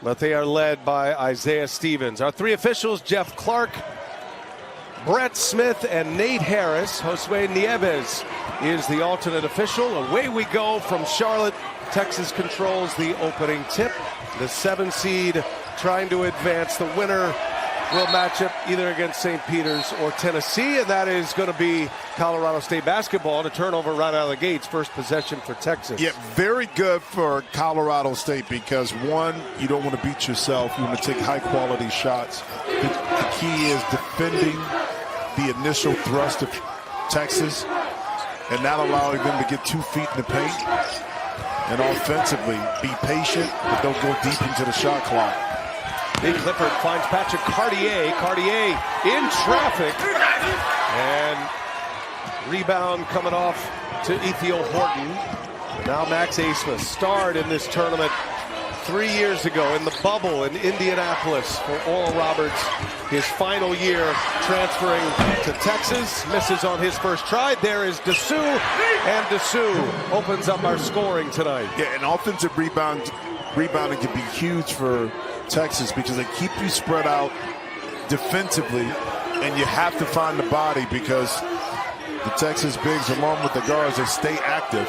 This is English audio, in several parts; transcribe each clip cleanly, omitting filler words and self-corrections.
but they are led by Isaiah Stevens. Our three officials, Jeff Clark, Brett Smith, and Nate Harris. Josue Nieves is the alternate official. Away we go from Charlotte. Texas controls the opening tip. The 7 seed trying to advance. The winner will match up either against St. Peter's or Tennessee, and that is going to be Colorado State basketball to turnover right out of the gates. First possession for Texas. Yeah, very good for Colorado State because, one, you don't want to beat yourself. You want to take high-quality shots. The key is defending the initial thrust of Texas and not allowing them to get 2 feet in the paint. And offensively, be patient, but don't go deep into the shot clock. Nick Clifford finds Patrick Cartier. Cartier in traffic. And rebound coming off to Ethiel Horton. And now Max Asmus starred in this tournament 3 years ago in the bubble in Indianapolis for Oral Roberts. His final year transferring to Texas. Misses on his first try. There is Dessou. And Dessou opens up our scoring tonight. Yeah, an offensive rebounding can be huge for Texas because they keep you spread out defensively, and you have to find the body because the Texas bigs, along with the guards, they stay active.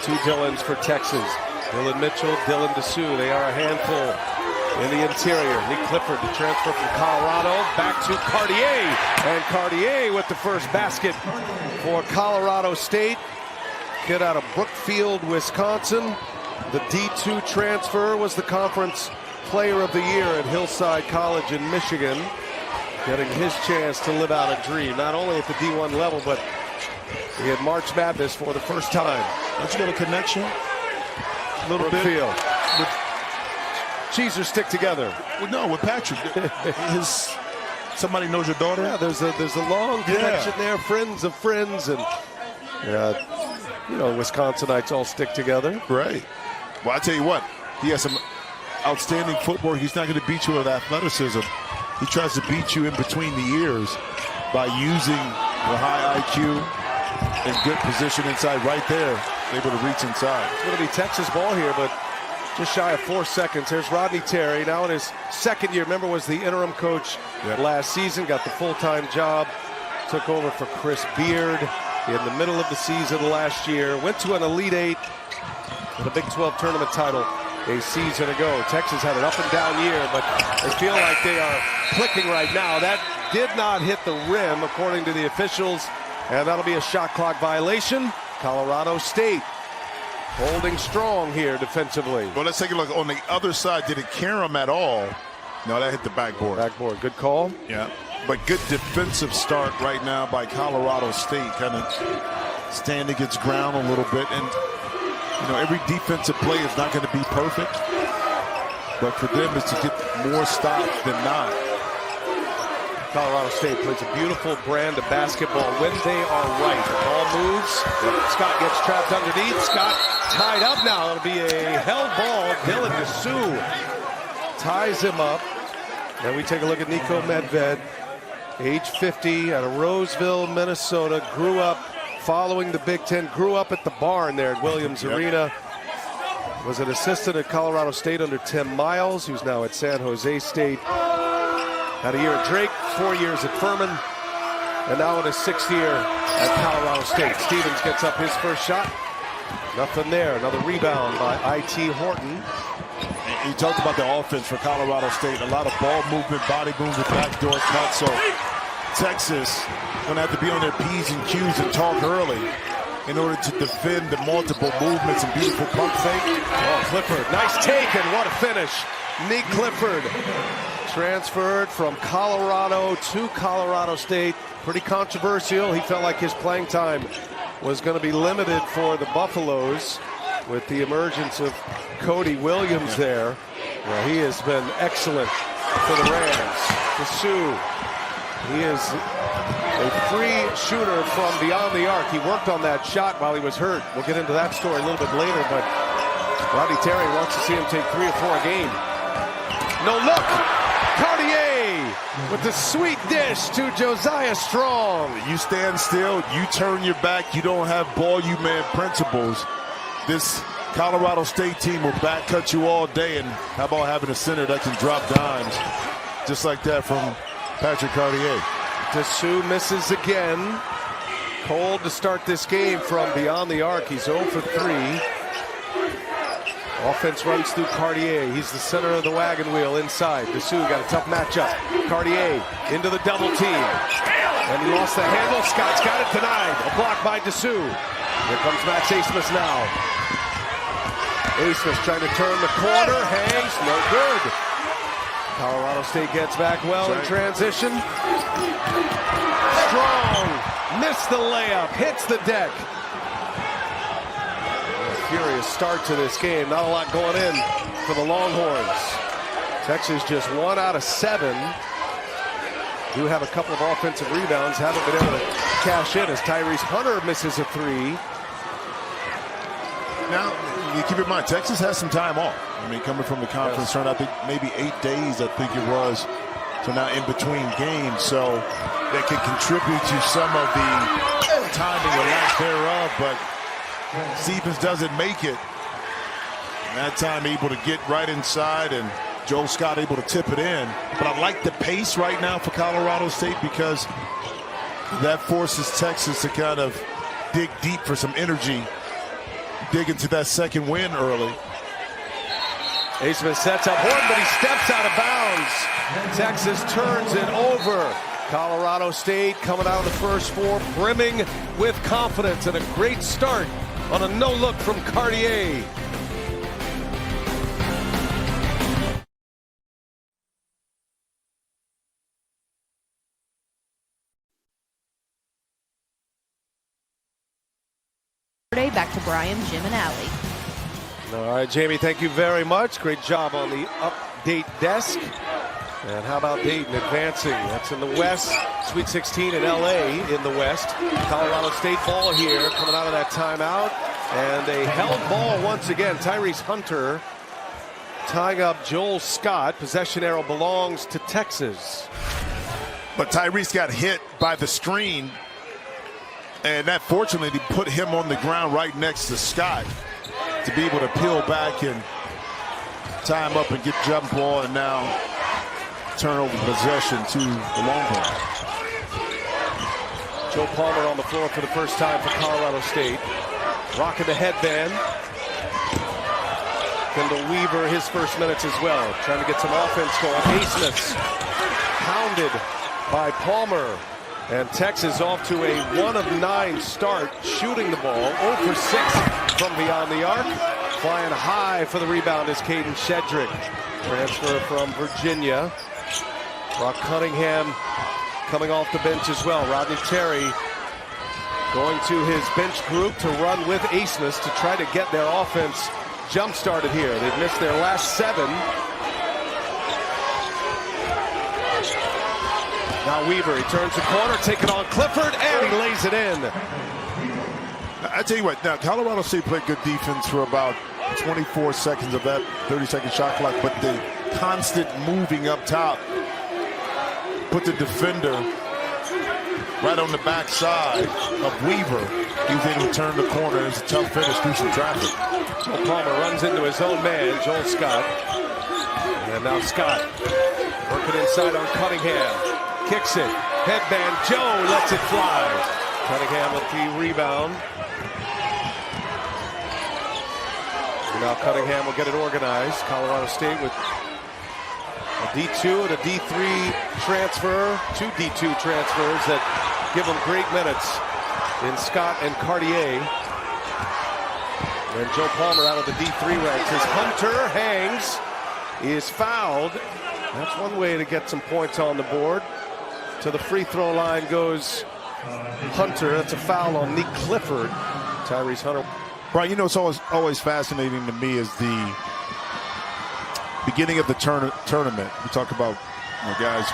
2 Dylans for Texas. Dylan Mitchell, Dylan Dessou. They are a handful in the interior. Nick Clifford, the transfer from Colorado, back to Cartier. And Cartier with the first basket for Colorado State. Kid out of Brookfield, Wisconsin. The D2 transfer, was the conference player of the year at Hillside College in Michigan. Getting his chance to live out a dream, not only at the D1 level, but he had March Madness for the first time. Don't you get a connection? A little Brookfield. With Cheeser stick together. Well, no, with Patrick. Somebody knows your daughter? Yeah, there's a long connection there. Friends of friends. And, you know, Wisconsinites all stick together. Right. Well, I tell you what, he has some outstanding footwork. He's not going to beat you with athleticism. He tries to beat you in between the ears by using the high IQ and good position inside right there, able to reach inside. It's going to be Texas ball here, but just shy of 4 seconds. There's Rodney Terry, now in his second year. Remember, was the interim coach last season, got the full-time job, took over for Chris Beard in the middle of the season last year, went to an Elite Eight with a Big 12 tournament title a season ago. Texas had an up-and-down year, but they feel like they are clicking right now. That did not hit the rim, according to the officials, and that'll be a shot clock violation. Colorado State holding strong here defensively. Well, let's take a look on the other side. Did it carry him at all? No, that hit the backboard. Backboard, good call. Yeah, but good defensive start right now by Colorado State, kind of standing its ground a little bit. And you know, every defensive play is not going to be perfect, but for them is to get more stops than not. Colorado State plays a beautiful brand of basketball when they are right. The ball moves. Scott gets trapped underneath. Scott tied up now. It'll be a held ball. Dylan Dessou ties him up. And we take a look at Nico Medved, age 50, out of Roseville, Minnesota. Grew up following the Big Ten. Grew up at the barn there at Williams Arena. Was an assistant at Colorado State under Tim Miles, who's now at San Jose State. Had a year at Drake, 4 years at Furman, and now in his 6th year at Colorado State. Stevens gets up his first shot. Nothing there. Another rebound by I.T. Horton. And you talked about the offense for Colorado State. A lot of ball movement, body movement, backdoor cut. So Texas going to have to be on their P's and Q's and talk early in order to defend the multiple movements and beautiful pump fake. Oh, Clifford, nice take, and what a finish. Nick Clifford transferred from Colorado to Colorado State. Pretty controversial. He felt like his playing time was going to be limited for the Buffaloes with the emergence of Cody Williams there. Well, he has been excellent for the Rams. Dessou, he is a free shooter from beyond the arc. He worked on that shot while he was hurt. We'll get into that story a little bit later, but Rodney Terry wants to see him take 3 or 4 a game. No look! Cartier with the sweet dish to Josiah Strong. You stand still, you turn your back, you don't have ball you man principles. This Colorado State team will back cut you all day, and how about having a center that can drop dimes just like that from Patrick Cartier. Dessous misses again. Cold to start this game from beyond the arc. He's 0 for 3. Offense runs through Cartier. He's the center of the wagon wheel inside. Dessous got a tough matchup. Cartier into the double team. And he lost the handle. Scott's got it denied. A block by Dessous. Here comes Max Asmus now. Asmus trying to turn the corner. Hangs. No good. Colorado State gets back well in transition. Strong. Missed the layup. Hits the deck. Furious start to this game. Not a lot going in for the Longhorns. Texas just 1 out of 7. Do have a couple of offensive rebounds. Haven't been able to cash in as Tyrese Hunter misses a 3. Now, you keep in mind, Texas has some time off. I mean, coming from the conference tournament, I think maybe 8 days, I think it was. So now in between games, so that can contribute to some of the timing or lack thereof, but Stevens doesn't make it. And that time able to get right inside, and Joel Scott able to tip it in. But I like the pace right now for Colorado State because that forces Texas to kind of dig deep for some energy, dig into that second win early. Asmus sets up Horton, but he steps out of bounds. Texas turns it over. Colorado State coming out of the first 4, brimming with confidence, and a great start on a no-look from Cartier. Back to Brian, Jim, and Allie. All right, Jamie, thank you very much. Great job on the update desk. And how about Dayton advancing? That's in the West. Sweet 16 in LA in the West. Colorado State ball here coming out of that timeout. And a held ball once again. Tyrese Hunter tying up Joel Scott. Possession arrow belongs to Texas. But Tyrese got hit by the screen, and that fortunately put him on the ground right next to Scott to be able to peel back and tie him up and get jump ball, and now turn over possession to the Longhorns. Joe Palmer on the floor for the first time for Colorado State. Rocking the headband. Kendall Weaver, his first minutes as well. Trying to get some offense going. Asmus pounded by Palmer. And Texas off to a 1 of 9 start, shooting the ball. 0 for 6 from beyond the arc. Flying high for the rebound is Caden Shedrick. Transfer from Virginia. Brock Cunningham coming off the bench as well. Rodney Terry going to his bench group to run with Asmus to try to get their offense jump-started here. They've missed their last 7. Now Weaver, he turns the corner, taking on Clifford, and he lays it in. I tell you what, now Colorado State played good defense for about 24 seconds of that 30-second shot clock, but the constant moving up top put the defender right on the backside of Weaver. He was able to turn the corner. It's a tough finish through some traffic. Joel Palmer runs into his own man, Joel Scott. And now Scott working inside on Cunningham. Kicks it. Headband. Joe lets it fly. Cunningham with the rebound. And now Cunningham will get it organized. Colorado State with a D2 and a D3 transfer. 2 D2 transfers that give them great minutes in Scott and Cartier. And Joe Palmer out of the D3 ranks as Hunter hangs, is fouled. That's one way to get some points on the board. To the free throw line goes Hunter. That's a foul on Nick Clifford. Tyrese Hunter. Brian, you know, it's always fascinating to me is the beginning of the tournament. We talk about guys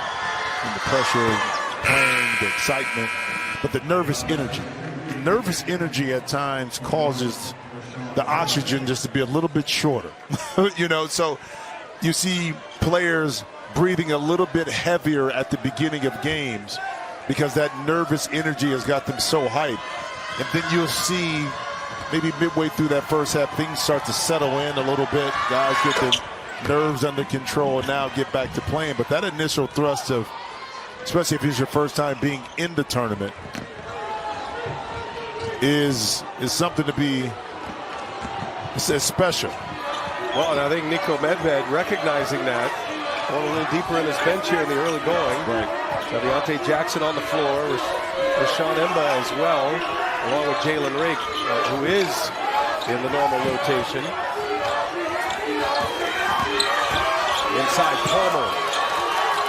and the pressure, playing, the excitement, but the nervous energy. The nervous energy at times causes the oxygen just to be a little bit shorter. So you see players breathing a little bit heavier at the beginning of games because that nervous energy has got them so hyped. And then you'll see maybe midway through that first half, things start to settle in a little bit. Guys get their nerves under control and now get back to playing. But that initial thrust of, especially if it's your first time being in the tournament, is something to be special. Well, and I think Nico Medved recognizing that, going a little deeper in his bench here in the early going. Right. Deontay Jackson on the floor with Sean Emba as well, along with Jalen Rake, who is in the normal rotation. Inside Palmer.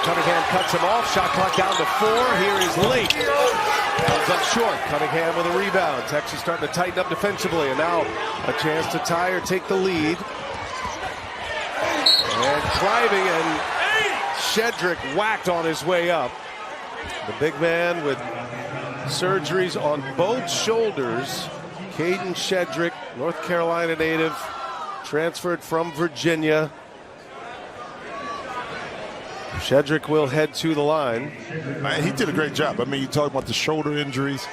Cunningham cuts him off. Shot clock down to 4. Here is Lake. Comes up short. Cunningham with a rebound. Texas starting to tighten up defensively. And now a chance to tie or take the lead. And driving, and Shedrick whacked on his way up. The big man with surgeries on both shoulders. Caden Shedrick, North Carolina native, transferred from Virginia. Shedrick will head to the line. Man, he did a great job. I mean, you talk about the shoulder injuries,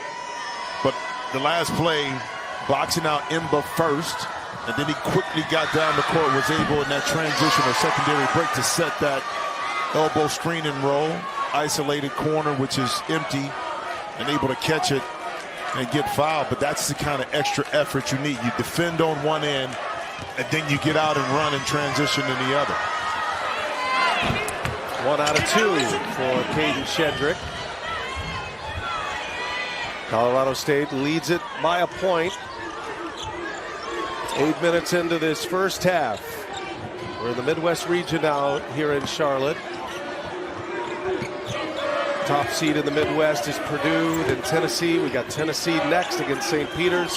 but the last play, boxing out Emba first, and then he quickly got down the court, was able in that transition or secondary break to set that elbow screen and roll, isolated corner, which is empty, and able to catch it and get fouled. But that's the kind of extra effort you need. You defend on one end, and then you get out and run and transition in the other. 1 out of 2 for Caden Shedrick. Colorado State leads it by a point. 8 minutes into this first half. We're in the Midwest region now here in Charlotte. Top seed in the Midwest is Purdue, then Tennessee. We got Tennessee next against St. Peter's.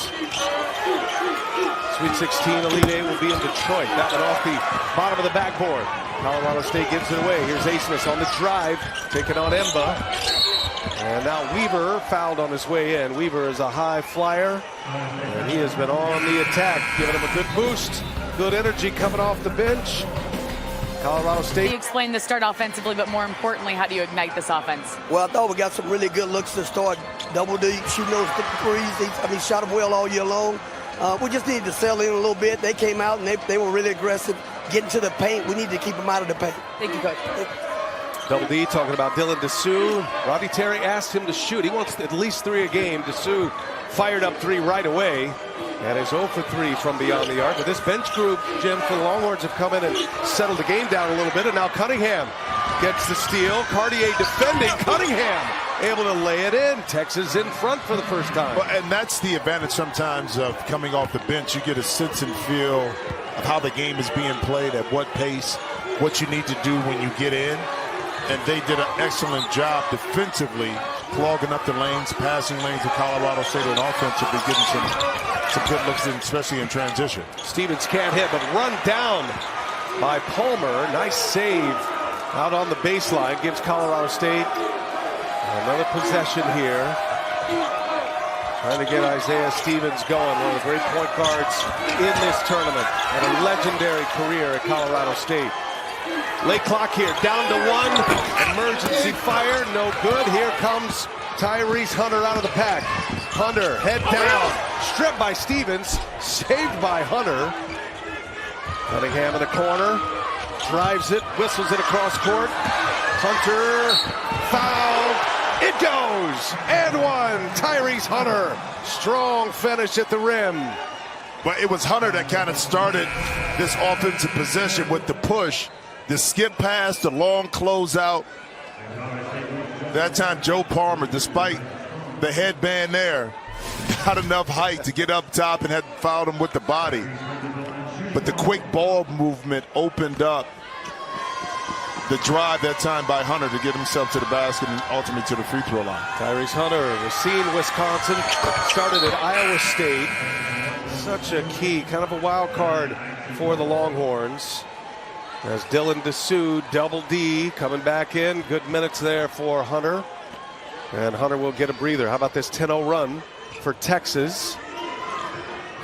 Sweet 16 Elite Eight will be in Detroit. That one off the bottom of the backboard. Colorado State gives it away. Here's Asmus on the drive, taking on Emba. And now Weaver fouled on his way in. Weaver is a high flyer, and he has been on the attack, giving him a good boost. Good energy coming off the bench. Colorado State. You explained the start offensively, but more importantly, how do you ignite this offense? Well, I thought we got some really good looks to start. Double D, shooting those threes. Shot them well all year long. We just needed to settle in a little bit. They came out and they were really aggressive. Getting to the paint, we need to keep them out of the paint. Thank you, Coach. Double D talking about Dylan Dessou. Rodney Terry asked him to shoot. He wants at least 3 a game. Dessou fired up 3 right away. And is 0 for 3 from beyond the arc. But this bench group, Jim, for the Longhorns have come in and settled the game down a little bit. And now Cunningham gets the steal. Cartier defending. Cunningham able to lay it in. Texas in front for the first time. Well, and that's the advantage sometimes of coming off the bench. You get a sense and feel of how the game is being played, at what pace, what you need to do when you get in. And they did an excellent job defensively, clogging up the lanes, passing lanes of Colorado State, and offensively getting some good looks, especially in transition. Stevens can't hit, but run down by Palmer. Nice save out on the baseline. Gives Colorado State another possession here. Trying to get Isaiah Stevens going, one of the great point guards in this tournament, and a legendary career at Colorado State. Late clock here, down to 1. Emergency fire, no good. Here comes Tyrese Hunter out of the pack. Hunter, head down, stripped by Stevens, saved by Hunter. Cunningham in the corner, drives it, whistles it across court. Hunter, foul, it goes, and 1. Tyrese Hunter, strong finish at the rim. But it was Hunter that kind of started this offensive possession with the push. The skip pass, the long closeout. That time, Joe Palmer, despite the headband there, got enough height to get up top and had fouled him with the body. But the quick ball movement opened up the drive that time by Hunter to get himself to the basket and ultimately to the free throw line. Tyrese Hunter was seen Wisconsin, started at Iowa State. Such a key, kind of a wild card for the Longhorns. As Dylan Dessou, Double D, coming back in. Good minutes there for Hunter. And Hunter will get a breather. How about this 10-0 run for Texas?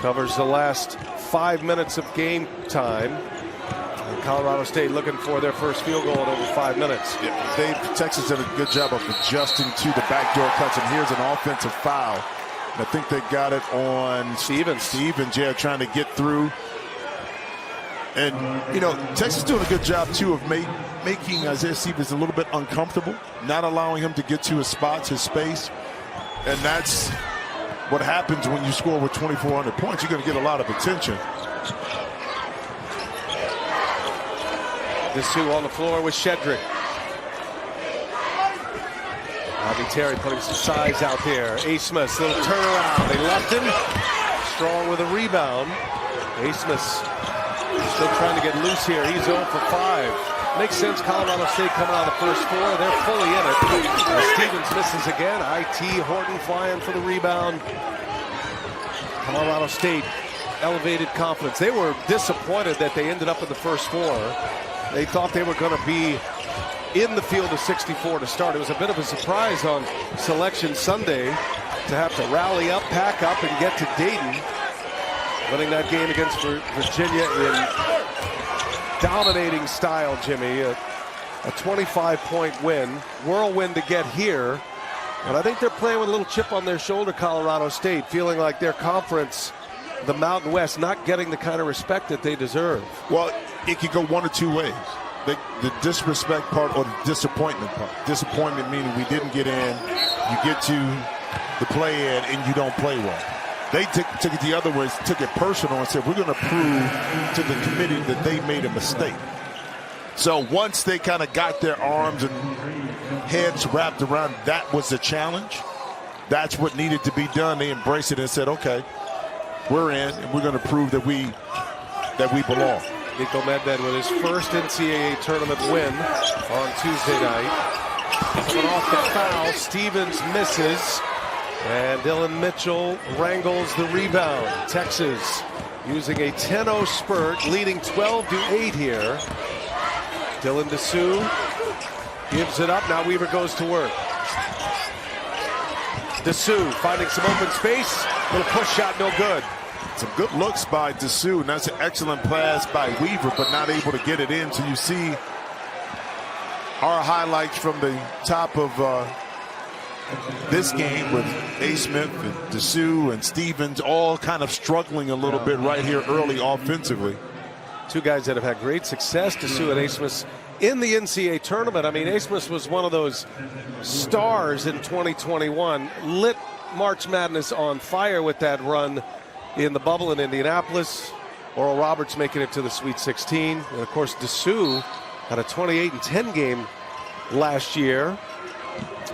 Covers the last 5 minutes of game time. And Colorado State looking for their first field goal in over 5 minutes. Yeah, Texas did a good job of adjusting to the backdoor cuts. And here's an offensive foul I think they got it on Stevens, yeah, trying to get through. And, you know, Texas doing a good job, too, of making Isaiah Stevens a little bit uncomfortable, not allowing him to get to his spots, his space. And that's what happens when you score with 2,400 points. You're going to get a lot of attention. Dessou on the floor with Shedrick. Bobby Terry putting some size out there. Asmus, little turnaround. They left him. Strong with a rebound. Asmus still trying to get loose here. He's 0 for 5. Makes sense. Colorado State coming out of the first 4. They're fully in it. Stevens misses again. IT Horton flying for the rebound. Colorado State elevated confidence. They were disappointed that they ended up in the first 4. They thought they were going to be in the field of 64 to start. It was a bit of a surprise on Selection Sunday to have to rally up, pack up, and get to Dayton. Winning that game against Virginia in dominating style, Jimmy. A 25-point win. Whirlwind to get here. And I think they're playing with a little chip on their shoulder, Colorado State, feeling like their conference, the Mountain West, not getting the kind of respect that they deserve. Well, it could go one of two ways. The disrespect part or the disappointment part. Disappointment meaning we didn't get in, you get to the play-in, and you don't play well. They took it the other way, took it personal and said, we're going to prove to the committee that they made a mistake. So once they kind of got their arms and heads wrapped around that was the challenge, that's what needed to be done. They embraced it and said, okay, we're in, and we're going to prove that we belong. Nico Medved with his first NCAA tournament win on Tuesday night. Coming off the foul, Stevens misses, and Dylan Mitchell wrangles the rebound. Texas using a 10-0 spurt, leading 12-8 here. Dylan Dessou gives it up. Now Weaver goes to work. Dessou finding some open space. Little push shot, no good. Some good looks by Dessou, and that's an excellent pass by Weaver, but not able to get it in. So you see our highlights from the top of this game with Asmith and Dessou and Stevens all kind of struggling a little bit right here early offensively. Two guys that have had great success, Dessou and Asmus, in the NCAA tournament. I mean, Asmus was one of those stars in 2021, lit March Madness on fire with that run in the bubble in Indianapolis. Oral Roberts making it to the Sweet 16. And of course, Dessou had a 28-10 game last year.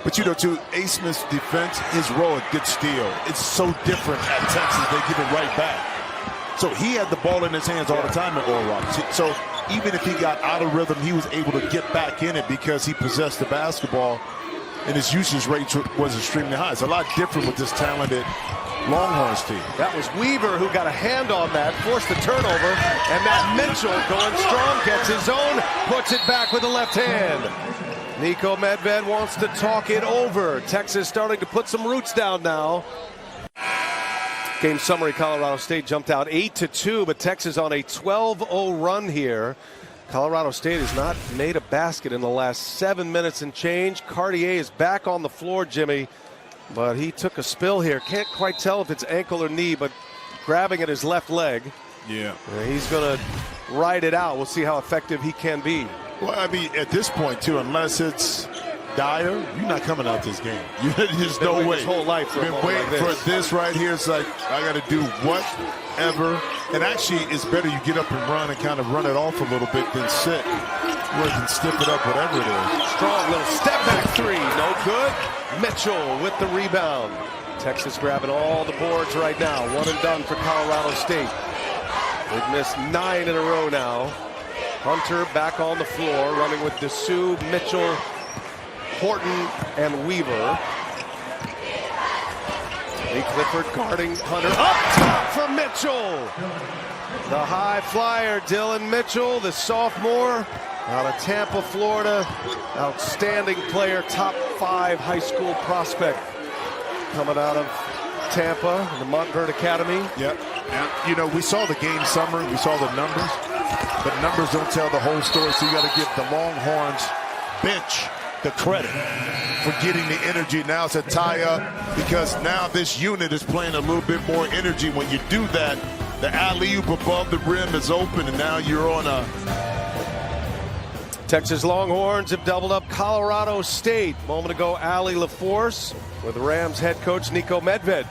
But you know, to Asmith's defense, his role at good steal, it's so different at Texas. They give it right back. So he had the ball in his hands all the time at Oral Roberts. So even if he got out of rhythm, he was able to get back in it because he possessed the basketball, and his usage rate was extremely high. It's a lot different with this talented Longhorns team. That was Weaver who got a hand on that, forced the turnover, and Matt Mitchell going strong, gets his own, puts it back with the left hand. Nico Medved wants to talk it over. Texas starting to put some roots down now. Game summary, Colorado State jumped out 8-2, but Texas on a 12-0 run here. Colorado State has not made a basket in the last 7 minutes and change. Cartier is back on the floor, Jimmy, but he took a spill here. Can't quite tell if it's ankle or knee, but grabbing at his left leg. Yeah. He's going to ride it out. We'll see how effective he can be. Well, I mean, at this point, too, unless it's dire, you're not coming out this game. There's no way. His whole life been waiting for this right here. It's like, I got to do whatever. And actually, it's better you get up and run and kind of run it off a little bit than sit where you can stiff it up, whatever it is. Strong little step back three. No good. Mitchell with the rebound. Texas grabbing all the boards right now. One and done for Colorado State. They've missed 9 in a row now. Hunter back on the floor, running with Dessou, Mitchell, Horton, and Weaver. Lee Clifford guarding Hunter. Up top for Mitchell. The high flyer, Dylan Mitchell, the sophomore out of Tampa, Florida. Outstanding player, top 5 high school prospect coming out of Tampa, the Montverde Academy. Yep. And, you know, we saw the game summary, we saw the numbers, but numbers don't tell the whole story, so you got to give the Longhorns bench the credit for getting the energy. Now it's a tie-up because now this unit is playing a little bit more energy. When you do that, the alley-oop above the rim is open, and now you're on a... Texas Longhorns have doubled up Colorado State. A moment ago, Allie LaForce with Rams head coach Nico Medved.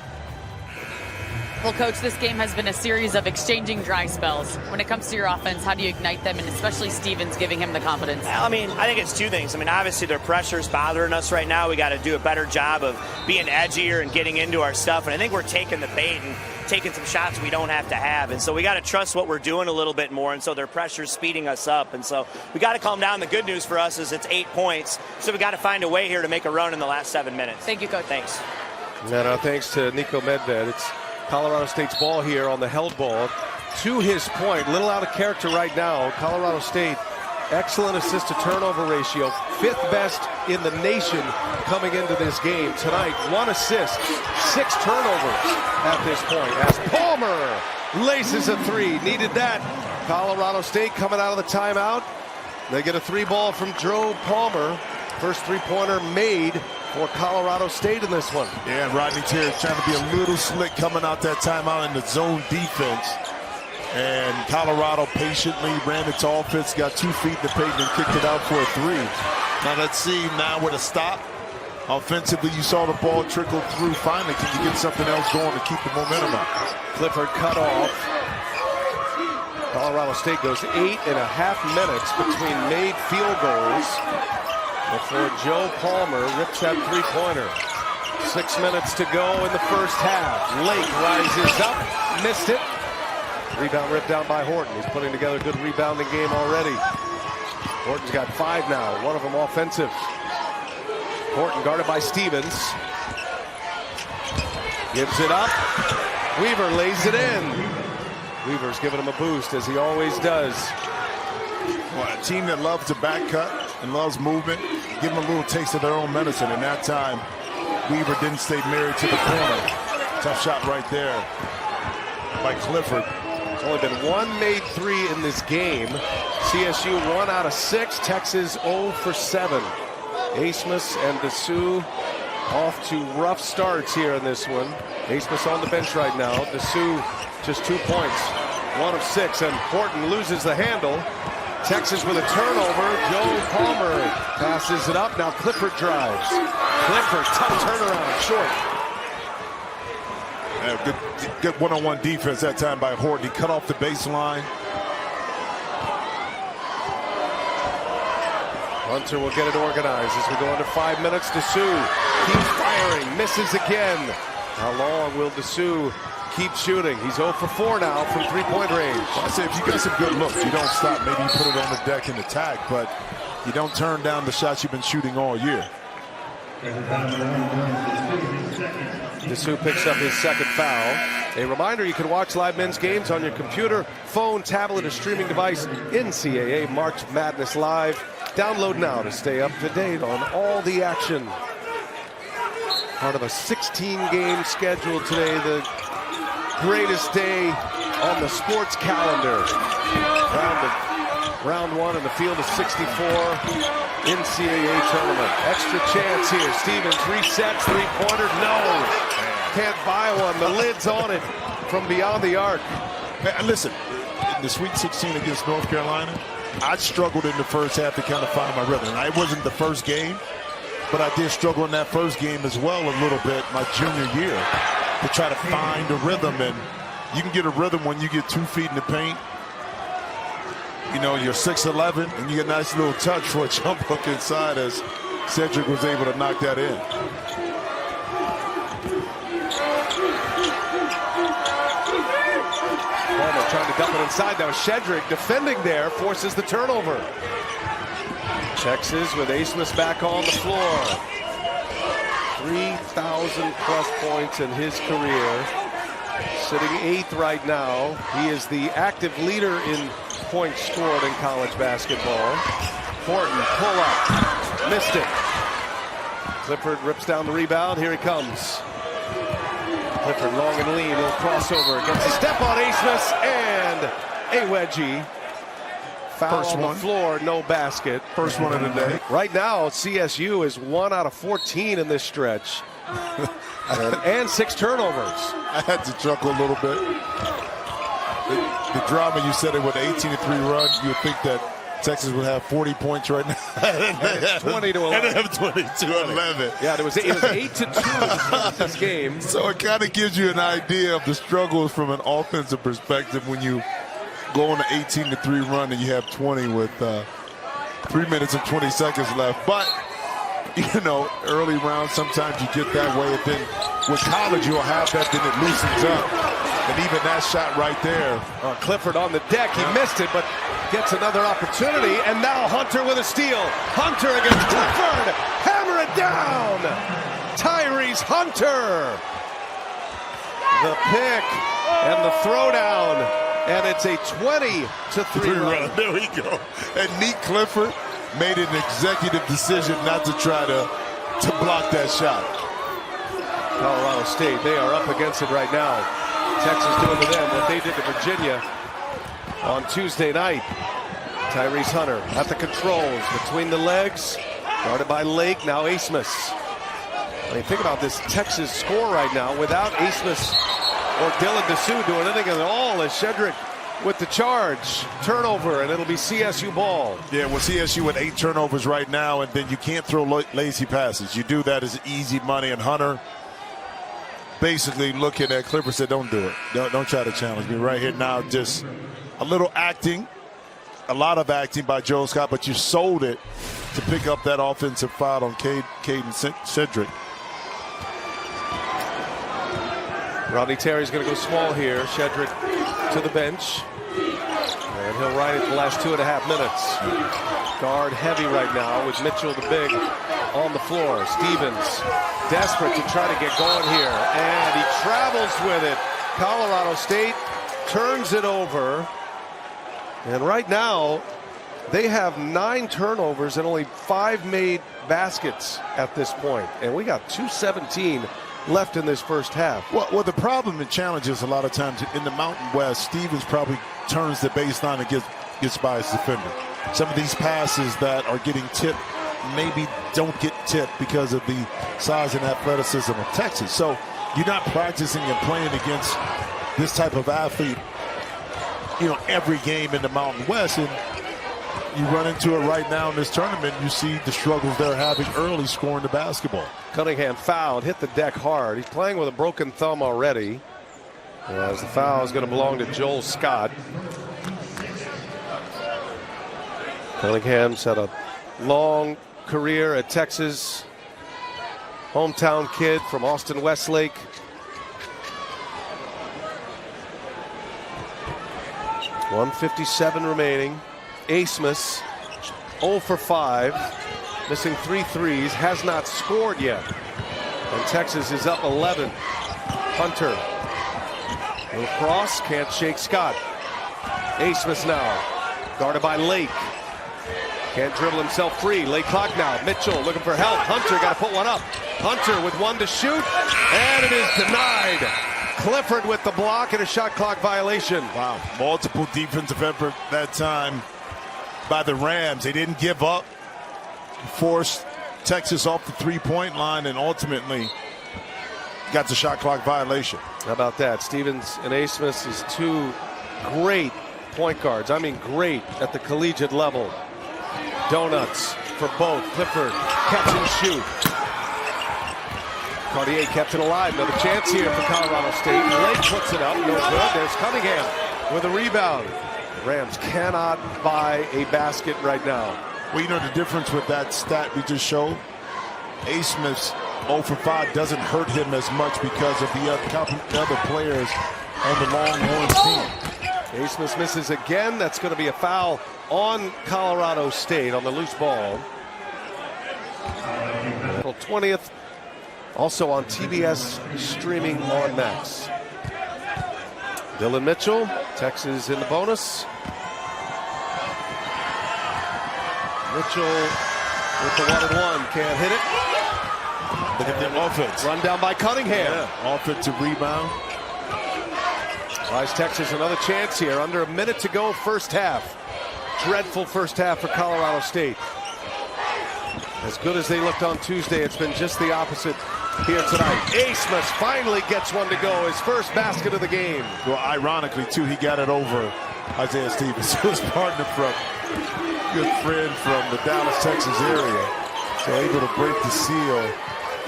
Well, Coach, this game has been a series of exchanging dry spells. When it comes to your offense, how do you ignite them, and especially Stevens giving him the confidence? I mean, I think it's two things. I mean, obviously their pressure's bothering us right now. We got to do a better job of being edgier and getting into our stuff, and I think we're taking the bait and taking some shots we don't have to have. And so we got to trust what we're doing a little bit more, and so their pressure's speeding us up. And so we got to calm down. The good news for us is it's 8 points, so we got to find a way here to make a run in the last 7 minutes. Thank you, Coach. Thanks. And thanks to Nico Medved. It's Colorado State's ball here on the held ball. To his point, little out of character right now. Colorado State, excellent assist to turnover ratio, 5th best in the nation coming into this game. Tonight, 1 assist, 6 turnovers at this point. As Palmer laces a 3, needed that. Colorado State coming out of the timeout. They get a 3-ball from Joe Palmer. First 3-pointer made for Colorado State in this one. Yeah, and Rodney Terry trying to be a little slick coming out that timeout in the zone defense. And Colorado patiently ran its offense, got 2 feet in the paint and kicked it out for a 3. Now let's see now where to stop. Offensively, you saw the ball trickle through. Finally, can you get something else going to keep the momentum up? Clifford cut off. Colorado State goes 8.5 minutes between made field goals before Joe Palmer rips that 3-pointer. 6 minutes to go in the first half. Lake rises up, missed it. Rebound ripped down by Horton. He's putting together a good rebounding game already. Horton's got 5 now, 1 of them offensive. Horton guarded by Stevens. Gives it up. Weaver lays it in. Weaver's giving him a boost, as he always does. Well, a team that loves the back cut and loves movement, give them a little taste of their own medicine. And that time, Weaver didn't stay married to the corner. Tough shot right there by Clifford. There's only been 1 made 3 in this game. CSU 1 out of 6. Texas 0 for 7. Asmus and Dessou off to rough starts here in this one. Asmus on the bench right now. Dessou just 2 points. 1 of 6, and Horton loses the handle. Texas with a turnover. Joe Palmer passes it up. Now Clifford drives. Clifford, tough turnaround, short. Yeah, good one-on-one defense that time by Horton. He cut off the baseline. Hunter will get it organized as we go into 5 minutes. Dessou keeps firing, misses again. How long will Dessou keep shooting? He's 0 for 4 now from 3-point range. Well, I say if you get some good looks, you don't stop. Maybe you put it on the deck and attack, but you don't turn down the shots you've been shooting all year. Dessou picks up his 2nd foul. A reminder, you can watch live men's games on your computer, phone, tablet, or streaming device. NCAA March Madness Live. Download now to stay up to date on all the action. Part of a 16-game schedule today, the greatest day on the sports calendar. Round 1 in the field of 64 NCAA tournament. Extra chance here. Stevens resets, 3-pointer. No, can't buy one. The lid's on it from beyond the arc. Man, listen, in the Sweet 16 against North Carolina, I struggled in the first half to kind of find my rhythm. It wasn't the first game, but I did struggle in that first game as well a little bit my junior year to try to find a rhythm. And you can get a rhythm when you get 2 feet in the paint. You know, you're 6'11", and you get a nice little touch for a jump hook inside as Cedric was able to knock that in. Palmer trying to dump it inside. Now Shedrick defending there, forces the turnover. Texas with Asmus back on the floor. 3,000 plus points in his career. Sitting 8th right now. He is the active leader in points scored in college basketball. Horton, pull up. Missed it. Clifford rips down the rebound. Here he comes. Clifford long and lean. Little crossover. Gets a step on Asmus and a wedgie. Foul First on one. the floor, no basket. First one of the day. Right now, CSU is 1 out of 14 in this stretch. and 6 turnovers. I had to chuckle a little bit. The drama, you said it with an 18-3 run, you would think that Texas would have 40 points right now. 20 to 11. And they have 20-11. Yeah, it was 8-2 in this game. So it kind of gives you an idea of the struggles from an offensive perspective when you go on an 18-3 run and you have 20 with 3 minutes and 20 seconds left. But, you know, early rounds, sometimes you get that way. And then with college, you'll have that, then it loosens up. And even that shot right there. Clifford on the deck. He missed it, but gets another opportunity. And now Hunter with a steal. Hunter against Clifford. Hammer it down. Tyrese Hunter. The pick and the throwdown. And it's a 20-3 run. There we go. And Nick Clifford made an executive decision not to try to block that shot. Colorado State, they are up against it right now. Texas doing to them what they did to Virginia on Tuesday night. Tyrese Hunter at the controls between the legs. Guarded by Lake, now Asmus. I mean, think about this Texas score right now without Asmus or Dylan Dessou doing anything at all as Shedrick with the charge. Turnover, and it'll be CSU ball. Yeah, well, CSU with 8 turnovers right now, and then you can't throw lazy passes. You do that as easy money, and Hunter basically looking at Clifford said, don't do it. Don't try to challenge me right here now. Just a little acting, a lot of acting by Joe Scott, but you sold it to pick up that offensive foul on Caden Cedric. Rodney Terry's going to go small here. Shedrick to the bench. And he'll ride it the last 2.5 minutes. Guard heavy right now with Mitchell the big on the floor. Stevens desperate to try to get going here. And he travels with it. Colorado State turns it over. And right now, they have 9 turnovers and only 5 made baskets at this point. And we got 2:17 left in this first half. Well, the problem and challenge is a lot of times in the Mountain West, Stevens probably turns the baseline and gets by his defender. Some of these passes that are getting tipped maybe don't get tipped because of the size and athleticism of Texas. So you're not practicing and playing against this type of athlete, you know, every game in the Mountain West. And you run into it right now in this tournament. You see the struggles they're having early scoring the basketball. Cunningham fouled, hit the deck hard. He's playing with a broken thumb already. As the foul is going to belong to Joel Scott. Cunningham's had a long career at Texas. Hometown kid from Austin Westlake. .157 remaining. Asmus 0 for 5, missing 3 threes, has not scored yet. And Texas is up 11. Hunter, little cross, can't shake Scott. Asmus now, guarded by Lake. Can't dribble himself free. Late clock now. Mitchell looking for help. Hunter got to put one up. Hunter with 1 to shoot, and it is denied. Clifford with the block and a shot clock violation. Wow, multiple defensive effort that time by the Rams. They didn't give up, forced Texas off the 3-point line, and ultimately got the shot clock violation. How about that? Stevens and Asmus is 2 great point guards. I mean great at the collegiate level. Donuts for both. Clifford catch and shoot. Cartier kept it alive. Another chance here for Colorado State. Lake puts it up. No good. There's Cunningham with a rebound. The Rams cannot buy a basket right now. Well, you know the difference with that stat we just showed? Asmus 0 for 5 doesn't hurt him as much because of the other players on the Longhorns team. Asmus misses again. That's going to be a foul on Colorado State on the loose ball. April 20th. Also on TBS streaming on Max. Dylan Mitchell, Texas in the bonus. Mitchell with the 1-and-1, can't hit it. Look at the offense. Run down by Cunningham. Yeah. Offensive rebound. Buys Texas another chance here. Under a minute to go, first half. dreadful first half for Colorado State. As good as they looked on Tuesday, it's been just the opposite here tonight. Asmus finally gets one to go, his first basket of the game. Well, ironically, too, he got it over Isaiah Stevens, his partner from, good friend from the Dallas, Texas area. So able to break the seal,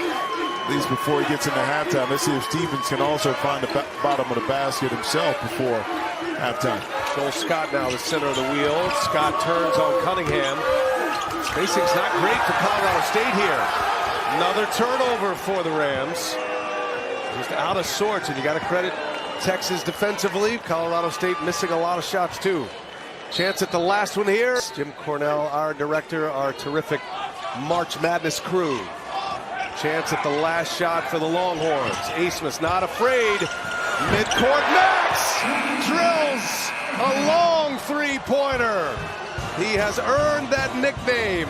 at least before he gets into halftime. Let's see if Stevens can also find the bottom of the basket himself before halftime. Joel Scott now the center of the wheel. Scott turns on Cunningham. Spacing's not great for Colorado State here. Another turnover for the Rams. Just out of sorts, and you got to credit Texas defensively. Colorado State missing a lot of shots too. Chance at the last one here. Jim Cornell, our director, our terrific March Madness crew. Chance at the last shot for the Longhorns. Asmus not afraid. Midcourt, Max drills a long three-pointer. He has earned that nickname,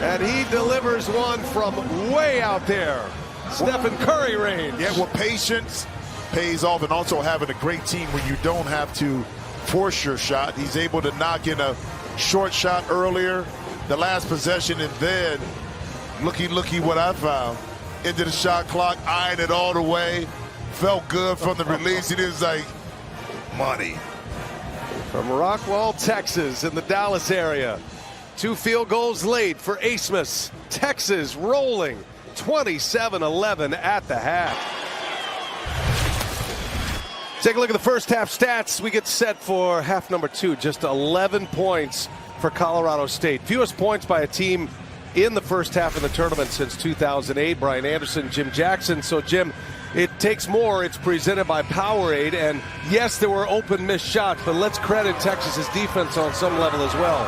and he delivers one from way out there. Stephen Curry range. Yeah, well, patience pays off, and also having a great team where you don't have to force your shot. He's able to knock in a short shot earlier, the last possession, and then looky what I found. Into the shot clock, eyeing it all the way. Felt good from the release. It is like money. From Rockwall, Texas, in the Dallas area. 2 field goals late for Asmus. Texas rolling 27-11 at the half. Take a look at the first half stats. We get set for half number 2. Just 11 points for Colorado State. Fewest points by a team in the first half of the tournament since 2008. Brian Anderson, Jim Jackson. So, Jim, it takes more. It's presented by Powerade. And, yes, there were open missed shots, but let's credit Texas's defense on some level as well.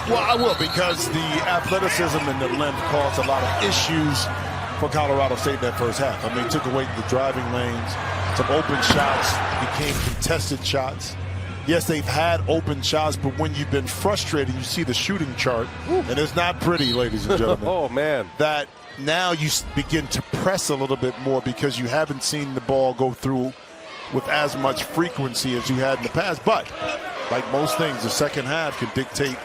Well, I will, because the athleticism and the length caused a lot of issues for Colorado State in that first half. I mean, took away the driving lanes. Some open shots became contested shots. Yes, they've had open shots, but when you've been frustrated, you see the shooting chart, and it's not pretty, ladies and gentlemen. Oh, man. That now you begin to press a little bit more because you haven't seen the ball go through with as much frequency as you had in the past. But, like most things, the second half can dictate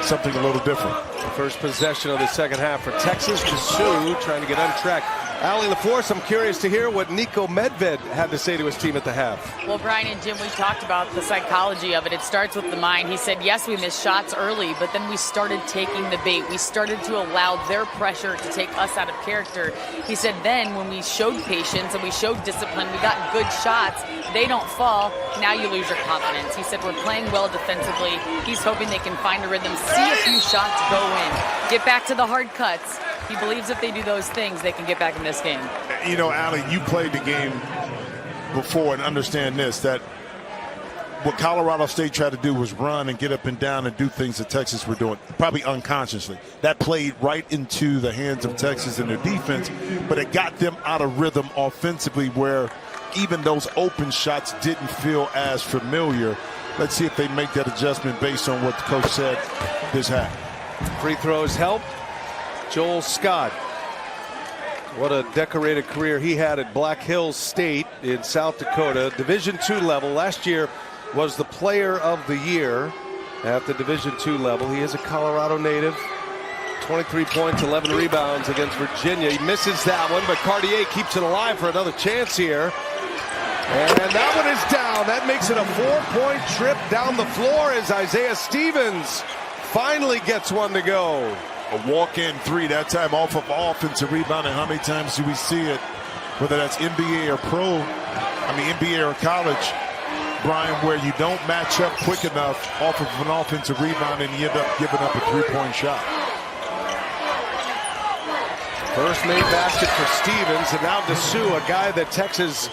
something a little different. First possession of the second half for Texas. Dessou trying to get untracked. Allie LaForce, I'm curious to hear what Nico Medved had to say to his team at the half. Well, Brian and Jim, we talked about the psychology of it. It starts with the mind. He said, yes, we missed shots early, but then we started taking the bait. We started to allow their pressure to take us out of character. He said then when we showed patience and we showed discipline, we got good shots, they don't fall, now you lose your confidence. He said we're playing well defensively. He's hoping they can find a rhythm, see a few shots go in, get back to the hard cuts. He believes if they do those things, they can get back in this game. You know, Allie, you played the game before and understand this, that what Colorado State tried to do was run and get up and down and do things that Texas were doing, probably unconsciously. That played right into the hands of Texas and their defense, but it got them out of rhythm offensively where even those open shots didn't feel as familiar. Let's see if they make that adjustment based on what the coach said this half. Free throws help. Joel Scott. What a decorated career he had at Black Hills State in South Dakota. Division II level. Last year was the player of the year at the Division II level. He is a Colorado native. 23 points, 11 rebounds against Virginia. He misses that one, but Cartier keeps it alive for another chance here. And that one is down. That makes it a 4-point trip down the floor as Isaiah Stevens finally gets one to go. A walk-in three, that time off of offensive rebound. And how many times do we see it, whether that's NBA or NBA or college, Brian, where you don't match up quick enough off of an offensive rebound and you end up giving up a three-point shot. First made basket for Stevens, and now Dessou, a guy that Texas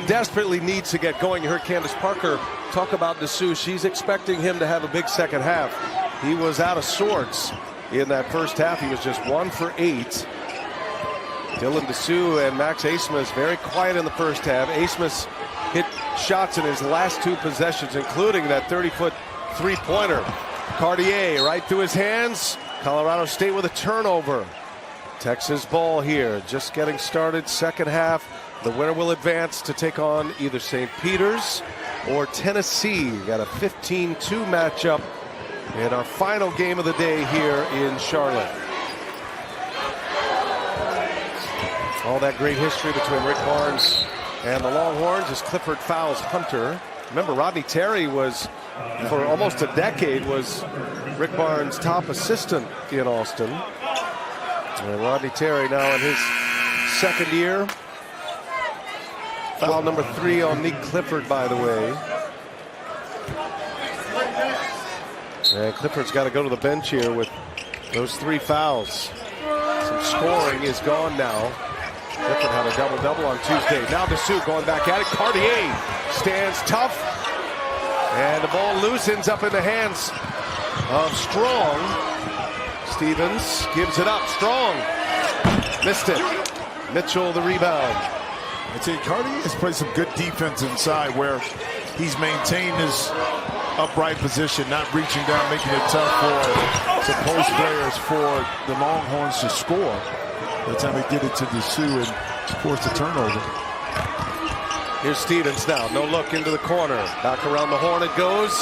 desperately needs to get going. You heard Candace Parker talk about Dessou. She's expecting him to have a big second half. He was out of sorts in that first half. He was just 1 for 8. Dylan Dessou and Max Asmus very quiet in the first half. Asmus hit shots in his last 2 possessions, including that 30-foot three-pointer. Cartier right through his hands. Colorado State with a turnover. Texas ball here, just getting started. Second half, the winner will advance to take on either St. Peter's or Tennessee. Got a 15-2 matchup in our final game of the day here in Charlotte. All that great history between Rick Barnes and the Longhorns as Clifford fouls Hunter. Remember, Rodney Terry was, for almost a decade, was Rick Barnes' top assistant in Austin. And Rodney Terry now in his second year. Foul number 3 on Nick Clifford, by the way. And Clifford's got to go to the bench here with those 3 fouls. Some scoring is gone now. Clifford had a double-double on Tuesday. Now Dessou going back at it. Cartier stands tough. And the ball loosens up in the hands of Strong. Stevens gives it up. Strong missed it. Mitchell the rebound. I tell you, Cartier has played some good defense inside where he's maintained his upright position, not reaching down, making it tough for some post players for the Longhorns to score. By the time he did it to Dessou and forced a turnover. Here's Stevens now. No look into the corner. Back around the horn it goes.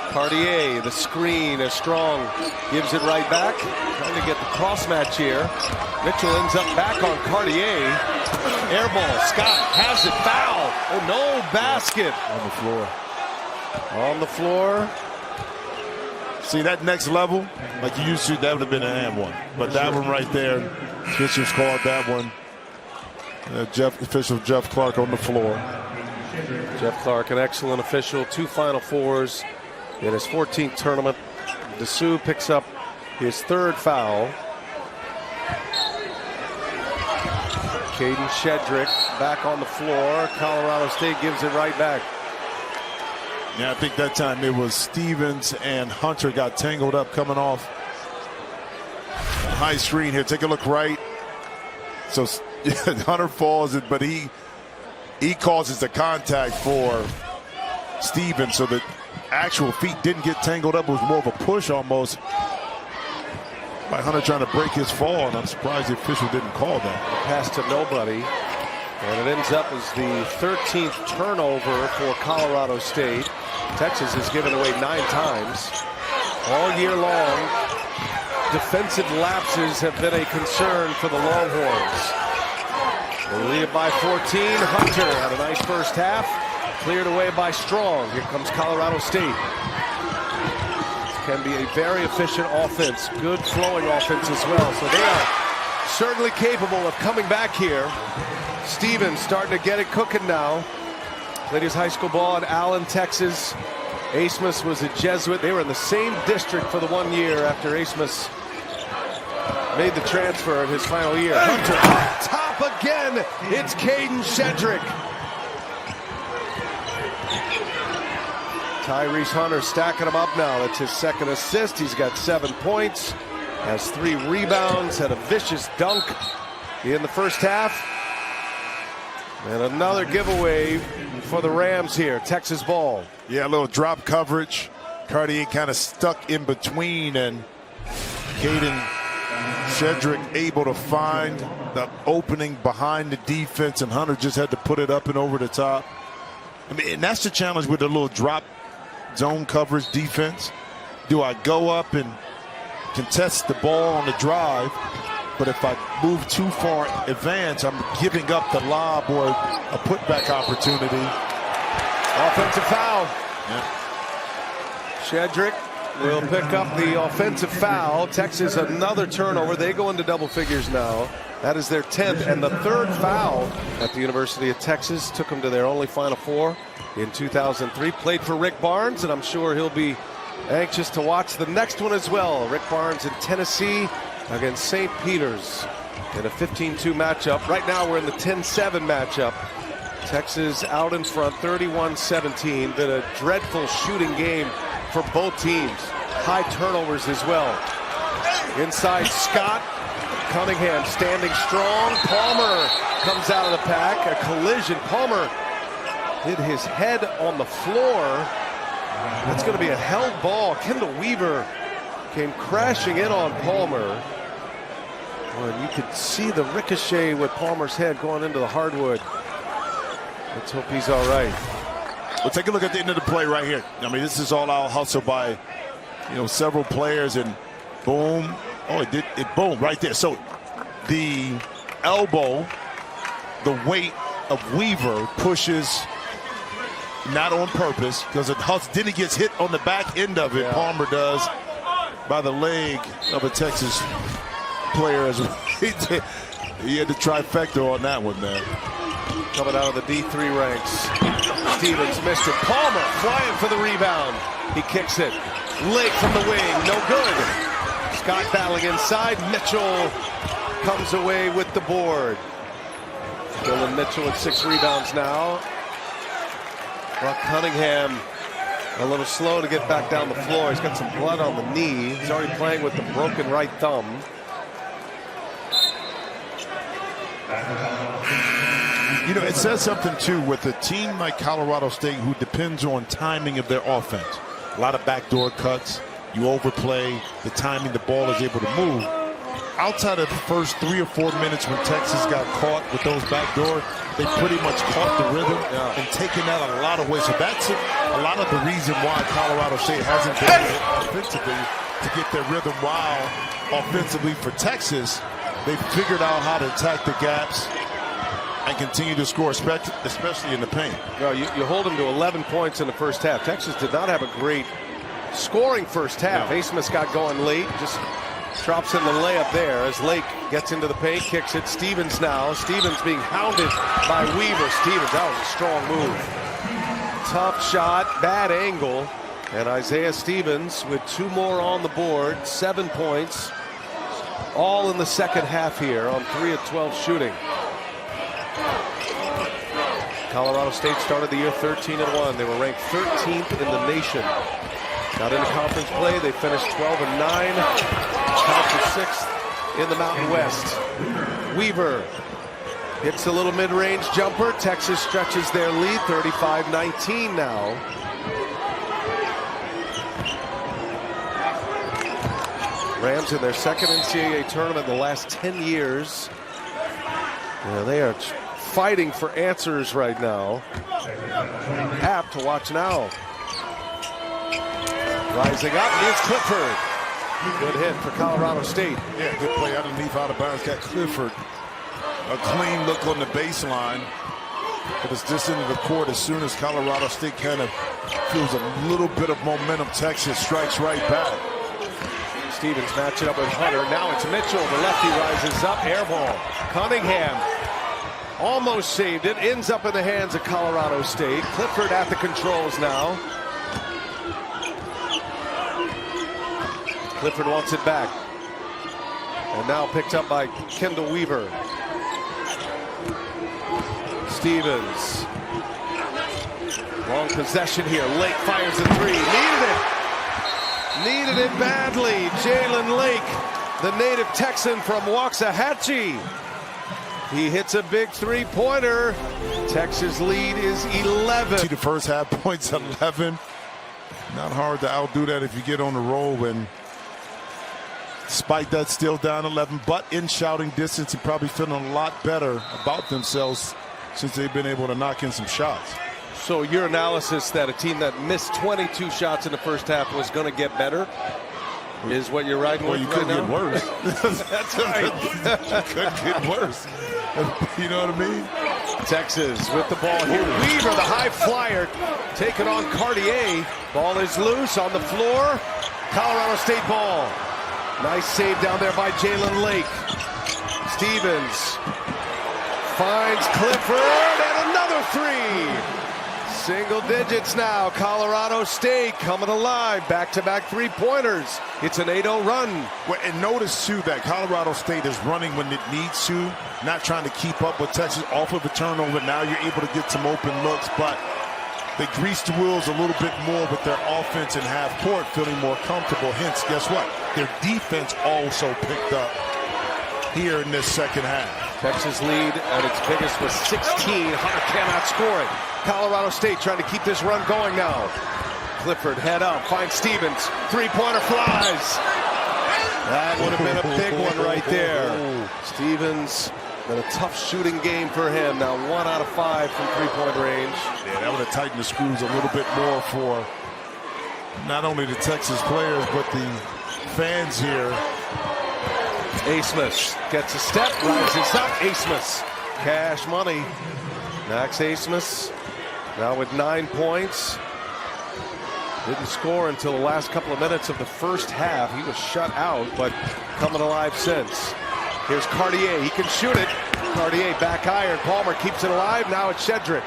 Cartier, the screen as Strong gives it right back. Trying to get the cross match here. Mitchell ends up back on Cartier. Air ball. Scott has it. Foul. Oh, no. Basket. On the floor. On the floor. See, that next level, like you used to, that would have been an and one. But that one right there, Fisher's called that one. Official Jeff Clark on the floor. Jeff Clark, an excellent official. 2 Final Fours in his 14th tournament. Dessou picks up his 3rd foul. Caden Shedrick back on the floor. Colorado State gives it right back. Yeah, I think that time it was Stevens and Hunter got tangled up coming off. High screen here. Take a look right. So Hunter falls it, but he causes the contact for Stevens, so the actual feet didn't get tangled up. It was more of a push almost by Hunter trying to break his fall, and I'm surprised the official didn't call that. Pass to nobody, and it ends up as the 13th turnover for Colorado State. Texas has given away 9 times. All year long, defensive lapses have been a concern for the Longhorns. They lead it by 14. Hunter had a nice first half. Cleared away by Strong. Here comes Colorado State. This can be a very efficient offense. Good flowing offense as well. So they are certainly capable of coming back here. Stevens starting to get it cooking now. Played his high school ball in Allen, Texas. Asmus was a Jesuit. They were in the same district for the 1 year after Asmus made the transfer in his final year. Hunter up top again. It's Caden Shedrick. Tyrese Hunter stacking him up now. That's his 2nd assist. He's got 7 points. Has 3 rebounds. Had a vicious dunk in the first half. And another giveaway for the Rams here. Texas ball. Yeah, a little drop coverage. Cartier kind of stuck in between, and Caden Shedrick able to find the opening behind the defense, and Hunter just had to put it up and over the top. I mean, and that's the challenge with the little drop zone coverage defense. Do I go up and contest the ball on the drive? But if I move too far advance, I'm giving up the lob or a putback opportunity. Offensive foul. Yeah. Shedrick will pick up the offensive foul. Texas another turnover. They go into double figures now. That is their 10th and the 3rd foul at the University of Texas. Took them to their only Final Four in 2003. Played for Rick Barnes, and I'm sure he'll be anxious to watch the next one as well. Rick Barnes in Tennessee against St. Peter's in a 15-2 matchup. Right now we're in the 10-7 matchup. Texas out in front, 31-17. Been a dreadful shooting game for both teams. High turnovers as well. Inside Scott. Cunningham standing strong. Palmer comes out of the pack. A collision. Palmer hit his head on the floor. That's going to be a held ball. Kendall Weaver came crashing in on Palmer. And you could see the ricochet with Palmer's head going into the hardwood. Let's hope he's all right. Well, take a look at the end of the play right here. I mean, this is all out hustle by several players, and boom. Oh, it did it. Boom, right there. So the elbow, the weight of Weaver pushes, not on purpose, because then he gets hit on the back end of it. Yeah. Palmer does by the leg of a Texas player as well. He had the trifecta on that one, man. Coming out of the D3 ranks. Stevens missed it. Palmer flying for the rebound. He kicks it. Lake from the wing. No good. Scott battling inside. Mitchell comes away with the board. Dylan Mitchell with 6 rebounds now. Brock Cunningham a little slow to get back down the floor. He's got some blood on the knee. He's already playing with the broken right thumb. It says something, too, with a team like Colorado State who depends on timing of their offense. A lot of backdoor cuts. You overplay the timing the ball is able to move. Outside of the first 3 or 4 minutes when Texas got caught with those backdoor, they pretty much caught the rhythm and taken that a lot of ways. So that's a lot of the reason why Colorado State hasn't been able offensively to get their rhythm, while offensively for Texas, they figured out how to attack the gaps and continue to score, especially in the paint. No, you hold them to 11 points in the first half. Texas did not have a great scoring first half. Asmus got going late, just drops in the layup there as Lake gets into the paint, kicks it. Stevens now. Stevens being hounded by Weaver. Stevens, that was a strong move. Tough shot, bad angle. And Isaiah Stevens with 2 more on the board, 7 points. All in the second half here on 3 of 12 shooting. Colorado State started the year 13-1. They were ranked 13th in the nation. Got into conference play. They finished 12-9. Tied for 6th in the Mountain West. Weaver hits a little mid-range jumper. Texas stretches their lead, 35-19 now. Rams in their second NCAA tournament in the last 10 years. Yeah, they are fighting for answers right now. Apt to watch now. Rising up, here's Clifford. Good hit for Colorado State. Yeah, good play underneath, out of bounds. Got Clifford. A clean look on the baseline. But it's this into the court. As soon as Colorado State kind of feels a little bit of momentum, Texas strikes right back. Stevens matching up with Hunter. Now it's Mitchell. The lefty rises up. Air ball. Cunningham almost saved it. Ends up in the hands of Colorado State. Clifford at the controls now. Clifford wants it back. And now picked up by Kendall Weaver. Stevens. Long possession here. Lake fires the 3. Needed it. Needed it badly. Jalen Lake, the native Texan from Waxahachie. He hits a big 3-pointer. Texas lead is 11. See the first half points 11. Not hard to outdo that if you get on the roll. And despite that, still down 11, but in shouting distance and probably feeling a lot better about themselves since they've been able to knock in some shots. So your analysis that a team that missed 22 shots in the first half was going to get better is what you're riding with right now? Well, you could get worse. That's right. You could get worse. You know what I mean? Texas with the ball here. Weaver, the high flyer, taking on Cartier. Ball is loose on the floor. Colorado State ball. Nice save down there by Jalen Lake. Stevens finds Clifford and another 3. Single digits now. Colorado State coming alive. Back-to-back 3-pointers. It's an 8-0 run. Well, and notice, too, that Colorado State is running when it needs to, not trying to keep up with Texas off of a turnover. Now you're able to get some open looks, but they grease the wheels a little bit more with their offense in half court, feeling more comfortable. Hence, guess what? Their defense also picked up here in this second half. Texas lead at its biggest was 16. Hunter cannot score it. Colorado State trying to keep this run going now. Clifford head up, finds Stevens. 3-pointer flies. That would have been a big one right there. Stevens, been a tough shooting game for him. Now 1 out of 5 from 3-point range. Yeah, that would have tightened the screws a little bit more for Not only the Texas players, but the fans here. Asmus gets a step, rises up. Asmus, cash money. Max Asmus now with 9 points. Didn't score until the last couple of minutes of the first half. He was shut out, but coming alive since. Here's Cartier. He can shoot it. Cartier back iron. Palmer keeps it alive. Now it's Shedrick.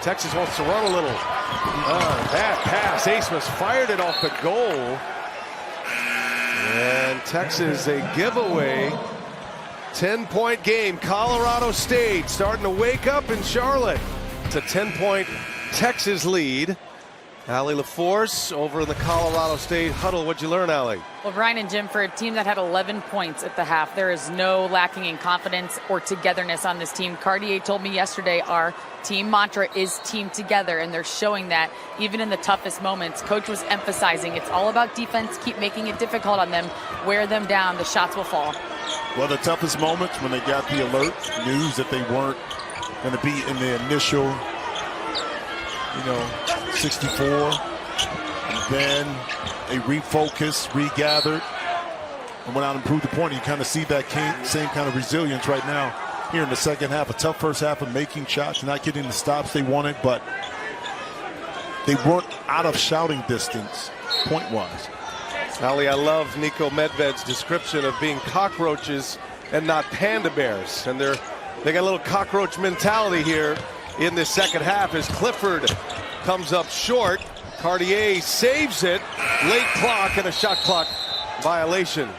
Texas wants to run a little. Bad pass. Asmus fired it off the goal. And Texas a giveaway. 10-point game. Colorado State starting to wake up in Charlotte. It's a 10-point Texas lead. Allie LaForce over in the Colorado State huddle. What'd you learn, Allie? Well, Brian and Jim, for a team that had 11 points at the half, there is no lacking in confidence or togetherness on this team. Cartier told me yesterday our team mantra is team together, and they're showing that even in the toughest moments. Coach was emphasizing it's all about defense. Keep making it difficult on them. Wear them down. The shots will fall. Well, the toughest moments when they got the alert news that they weren't going to be in the initial 64, and then they refocused, regathered, and went out and proved the point. You kind of see that same kind of resilience right now here in the second half. A tough first half of making shots, not getting the stops they wanted, but they weren't out of shouting distance point-wise. Ali, I love Nico Medved's description of being cockroaches and not panda bears. And they got a little cockroach mentality here in this second half as Clifford comes up short. Cartier saves it. Late clock and a shot clock violation.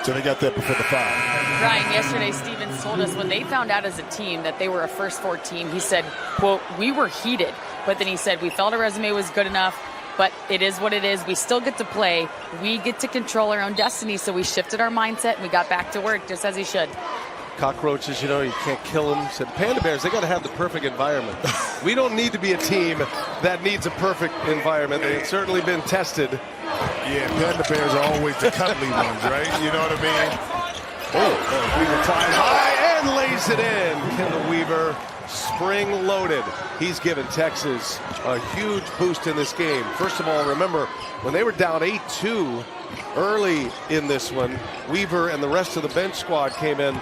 So they got that before the foul. Ryan, yesterday Stevens told us when they found out as a team that they were a first four team, he said, quote, we were heated. But then he said, we felt our resume was good enough, but it is what it is. We still get to play. We get to control our own destiny. So we shifted our mindset and we got back to work just as he should. Cockroaches, you can't kill them. Said Panda Bears, they got to have the perfect environment. We don't need to be a team that needs a perfect environment. They've certainly been tested. Yeah, Panda Bears are always the cuddly ones, right? You know what I mean? Weaver flies high and lays it in. Kendall Weaver, spring loaded. He's given Texas a huge boost in this game. First of all, remember, when they were down 8-2 early in this one, Weaver and the rest of the bench squad came in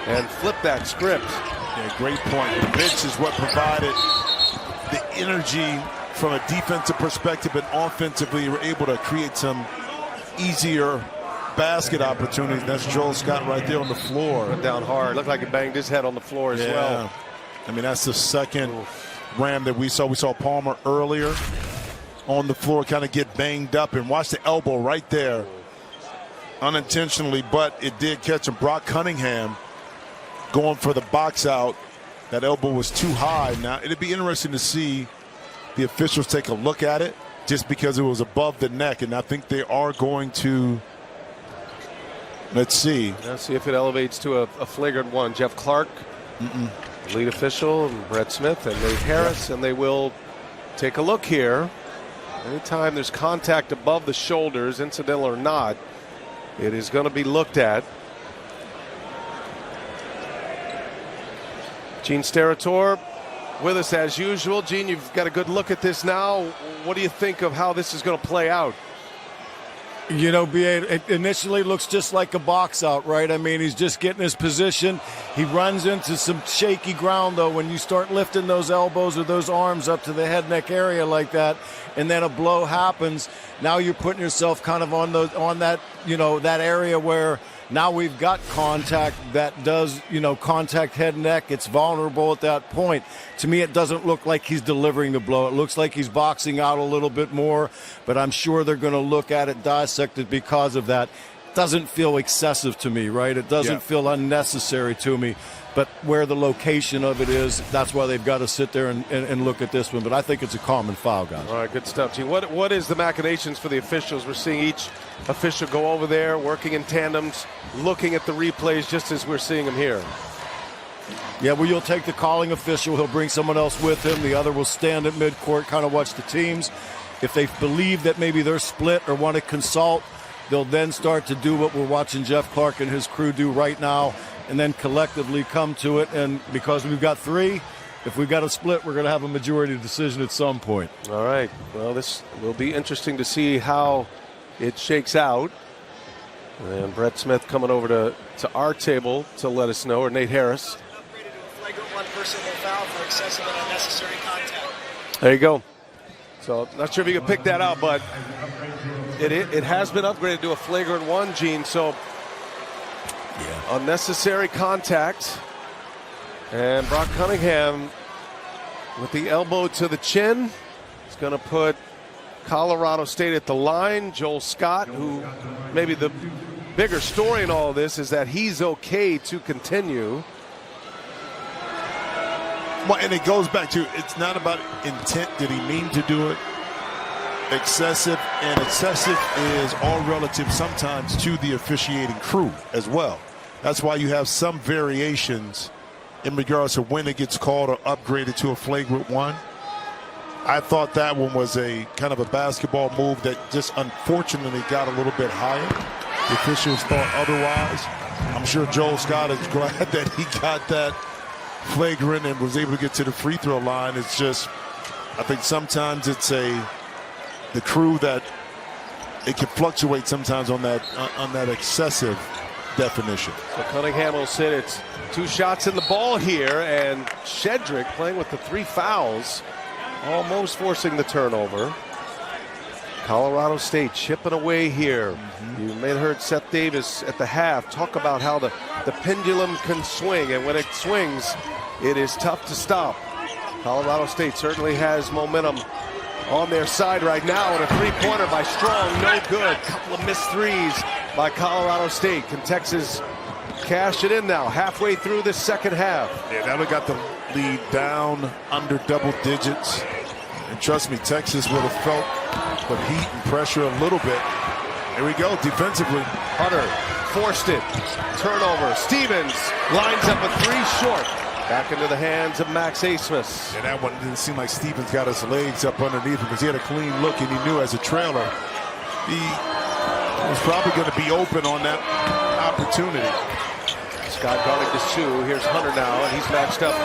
and flipped that script. Yeah, great point. The bench is what provided the energy from a defensive perspective, and offensively were able to create some easier basket opportunities. That's Joel Scott right there on the floor. Went down hard. Looked like he banged his head on the floor as well. I mean, that's the second ram that we saw. We saw Palmer earlier on the floor kind of get banged up, and watch the elbow right there. Unintentionally, but it did catch him. Brock Cunningham going for the box out. That elbow was too high. Now, it'd be interesting to see the officials take a look at it, just because it was above the neck, and I think they are going to. Let's see. Let's see if it elevates to a flagrant one. Jeff Clark, lead official, and Brett Smith, and Nate Harris, and they will take a look here. Anytime there's contact above the shoulders, incidental or not, it is going to be looked at. Gene Steratore with us as usual. Gene, you've got a good look at this now. What do you think of how this is going to play out? B.A., it initially looks just like a box out, right? I mean, he's just getting his position. He runs into some shaky ground, though, when you start lifting those elbows or those arms up to the head neck area like that, and then a blow happens. Now you're putting yourself kind of on that, that area where now we've got contact that does, contact head neck. It's vulnerable at that point. To me, it doesn't look like he's delivering the blow. It looks like he's boxing out a little bit more, but I'm sure they're going to look at it, dissect it because of that. It doesn't feel excessive to me, right? It doesn't feel unnecessary to me. But where the location of it is, that's why they've got to sit there and look at this one. But I think it's a common foul, guys. All right, good stuff, Gene. What is the machinations for the officials? We're seeing each official go over there, working in tandems, looking at the replays just as we're seeing them here. Yeah, well, you'll take the calling official. He'll bring someone else with him. The other will stand at midcourt, kind of watch the teams. If they believe that maybe they're split or want to consult, they'll then start to do what we're watching Jeff Clark and his crew do right now, and then collectively come to it. And because we've got three, if we've got a split, we're going to have a majority decision at some point. All right. Well, this will be interesting to see how it shakes out. And Brett Smith coming over to our table to let us know, or Nate Harris. Upgraded to a flagrant one personal foul for excessive and unnecessary contact. There you go. So not sure if you can pick that out, but it has been upgraded to a flagrant one, Gene. So unnecessary contact. And Brock Cunningham with the elbow to the chin is going to put Colorado State at the line. Joel Scott, who maybe the bigger story in all of this is that he's okay to continue. Well, and it goes back to, it's not about intent. Did he mean to do it? Excessive, and excessive is all relative sometimes to the officiating crew as well. That's why you have some variations in regards to when it gets called or upgraded to a flagrant one. I thought that one was a kind of a basketball move that just unfortunately got a little bit higher. The officials thought otherwise. I'm sure Joel Scott is glad that he got that flagrant and was able to get to the free throw line. It's just, I think sometimes it's the crew that it can fluctuate sometimes on that excessive definition. So Cunningham will sit. It's 2 shots in the ball here, and Shedrick playing with the 3 fouls, almost forcing the turnover. Colorado State chipping away here. You may have heard Seth Davis at the half talk about how the pendulum can swing, and when it swings, it is tough to stop. Colorado State certainly has momentum on their side right now, and a 3-pointer by Strong, no good. Couple of missed threes by Colorado State. Can Texas cash it in now, halfway through this second half? Yeah, now we got the lead down under double digits. And trust me, Texas would have felt the heat and pressure a little bit. Here we go, defensively. Hunter forced it. Turnover. Stevens lines up a 3 short. Back into the hands of Max Asmus. And that one didn't seem like Stevens got his legs up underneath him because he had a clean look, and he knew as a trailer he was probably going to be open on that opportunity. Scott guarding Dessou. Here's Hunter now, and he's matched up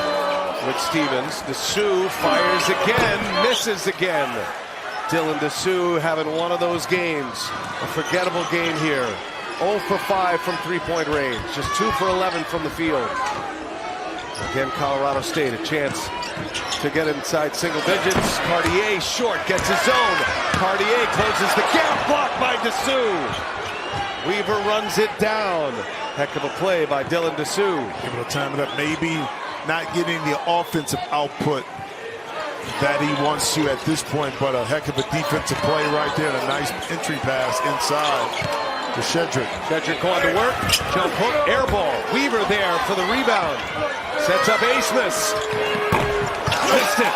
with Stevens. Dessou fires again, misses again. Dylan Dessou having one of those games. A forgettable game here. 0 for 5 from 3-point range. Just 2 for 11 from the field. Again, Colorado State a chance to get inside single digits. Cartier short, gets his own. Cartier closes the gap, blocked by Dessou. Weaver runs it down. Heck of a play by Dylan Dessou. Able to time it up, maybe not getting the offensive output that he wants to at this point, but a heck of a defensive play right there. A nice entry pass inside to Shedrick. Shedrick going to work. Jump hook, air ball. Weaver there for the rebound. Sets up Asmus. Missed it.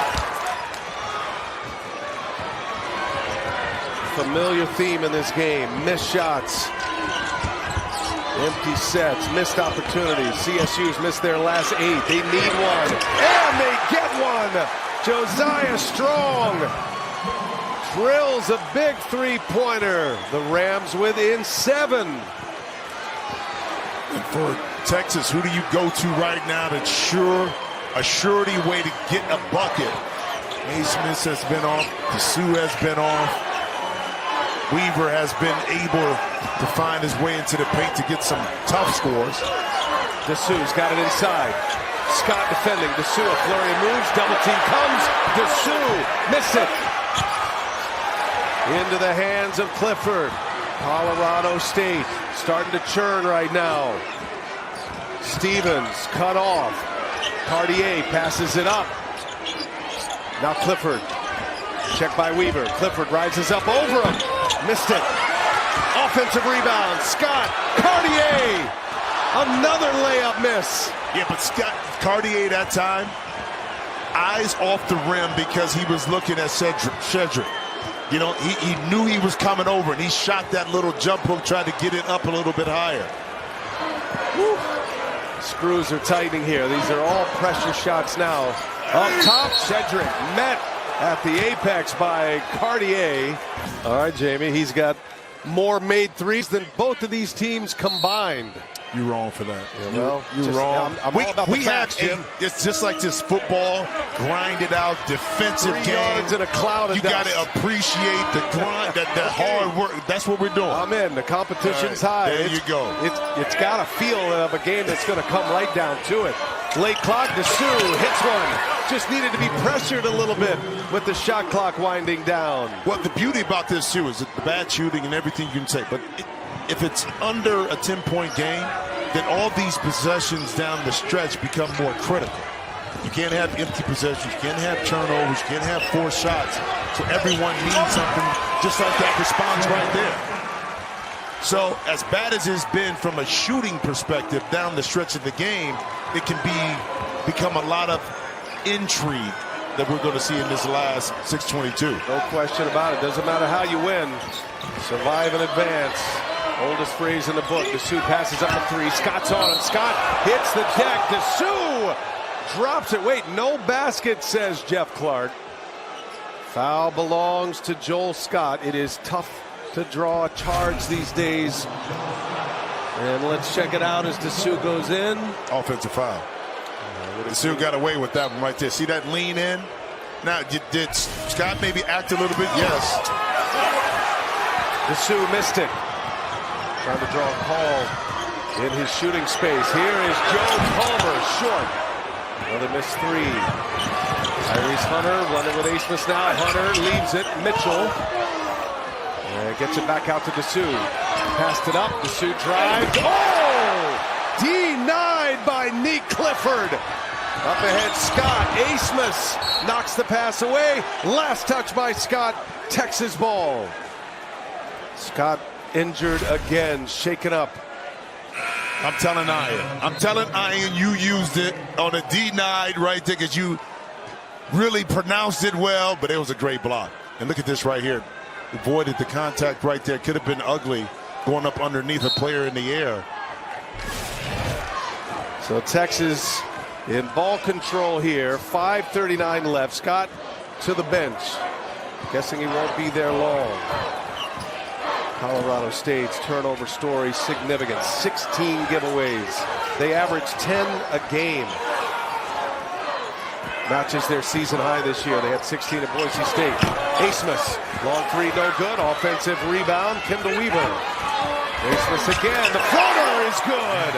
Familiar theme in this game. Missed shots. Empty sets. Missed opportunities. CSU's missed their last 8. They need one. And they get one. Josiah Strong drills a big 3-pointer. The Rams within 7. And for Texas, who do you go to right now that's a surety way to get a bucket? Asmus has been off. Dessou has been off. Weaver has been able to find his way into the paint to get some tough scores. Dessou's got it inside. Scott defending. Dessou, a flurry of moves. Double team comes. Dessou, miss it. Into the hands of Clifford. Colorado State starting to churn right now. Stevens cut off. Cartier passes it up. Now Clifford. Check by Weaver. Clifford rises up over him. Missed it. Offensive rebound. Scott. Cartier. Another layup miss. Yeah, but Scott Cartier that time, eyes off the rim because he was looking at Shedrick. You know, he knew he was coming over, and he shot that little jump hook, tried to get it up a little bit higher. Woo. Screws are tightening here. These are all pressure shots now. Up top, Shedrick met at the apex by Cartier. All right, Jamie, he's got more made threes than both of these teams combined. You're wrong for that. Yeah, well, you're wrong. I'm all about the facts, Jim. It's just like this football, grind it out, defensive 3 game. yards in a cloud of You dust. got to appreciate the grind, that hard work. That's what we're doing. I'm in. The competition's high. There you go. It's got a feel of a game that's going to come right down to it. Late clock, Dessou hits one. Just needed to be pressured a little bit with the shot clock winding down. Well, the beauty about this, too, is the bad shooting and everything you can say. But if it's under a 10-point game, then all these possessions down the stretch become more critical. You can't have empty possessions. You can't have turnovers. You can't have forced shots. So everyone needs something just like that response right there. So as bad as it's been from a shooting perspective down the stretch of the game, it can become a lot of intrigue that we're going to see in this last 6:22. No question about it. Doesn't matter how you win. Survive and advance. Oldest phrase in the book. Dessou passes up a three. Scott's on him. Scott hits the deck. Dessou drops it. Wait, no basket, says Jeff Clark. Foul belongs to Joel Scott. It is tough to draw a charge these days. And let's check it out as Dessou goes in. Offensive foul. Dessou got away with that one right there. See that lean in? Now, did Scott maybe act a little bit? Yes. Dessou missed it. Trying to draw a call in his shooting space. Here is Joe Palmer, short. Another missed three. Tyrese Hunter running with Asmus now. Hunter leaves it. Mitchell gets it back out to Dessou. Passed it up. Dessou drives. Oh! Denied by Nick Clifford. Up ahead, Scott. Asmus knocks the pass away. Last touch by Scott. Texas ball. Scott injured again, shaken up. I'm telling Ian you used it on a denied right there because you really pronounced it well, but it was a great block. And look at this right here. Avoided the contact right there. Could have been ugly going up underneath a player in the air. So Texas in ball control here. 5:39 left. Scott to the bench. Guessing he won't be there long. Colorado State's turnover story significant. 16 giveaways. They average 10 a game. Matches their season high this year. They had 16 at Boise State. Asmus, long three, no good. Offensive rebound, Kendall Weaver. Asmus again. The floater is good.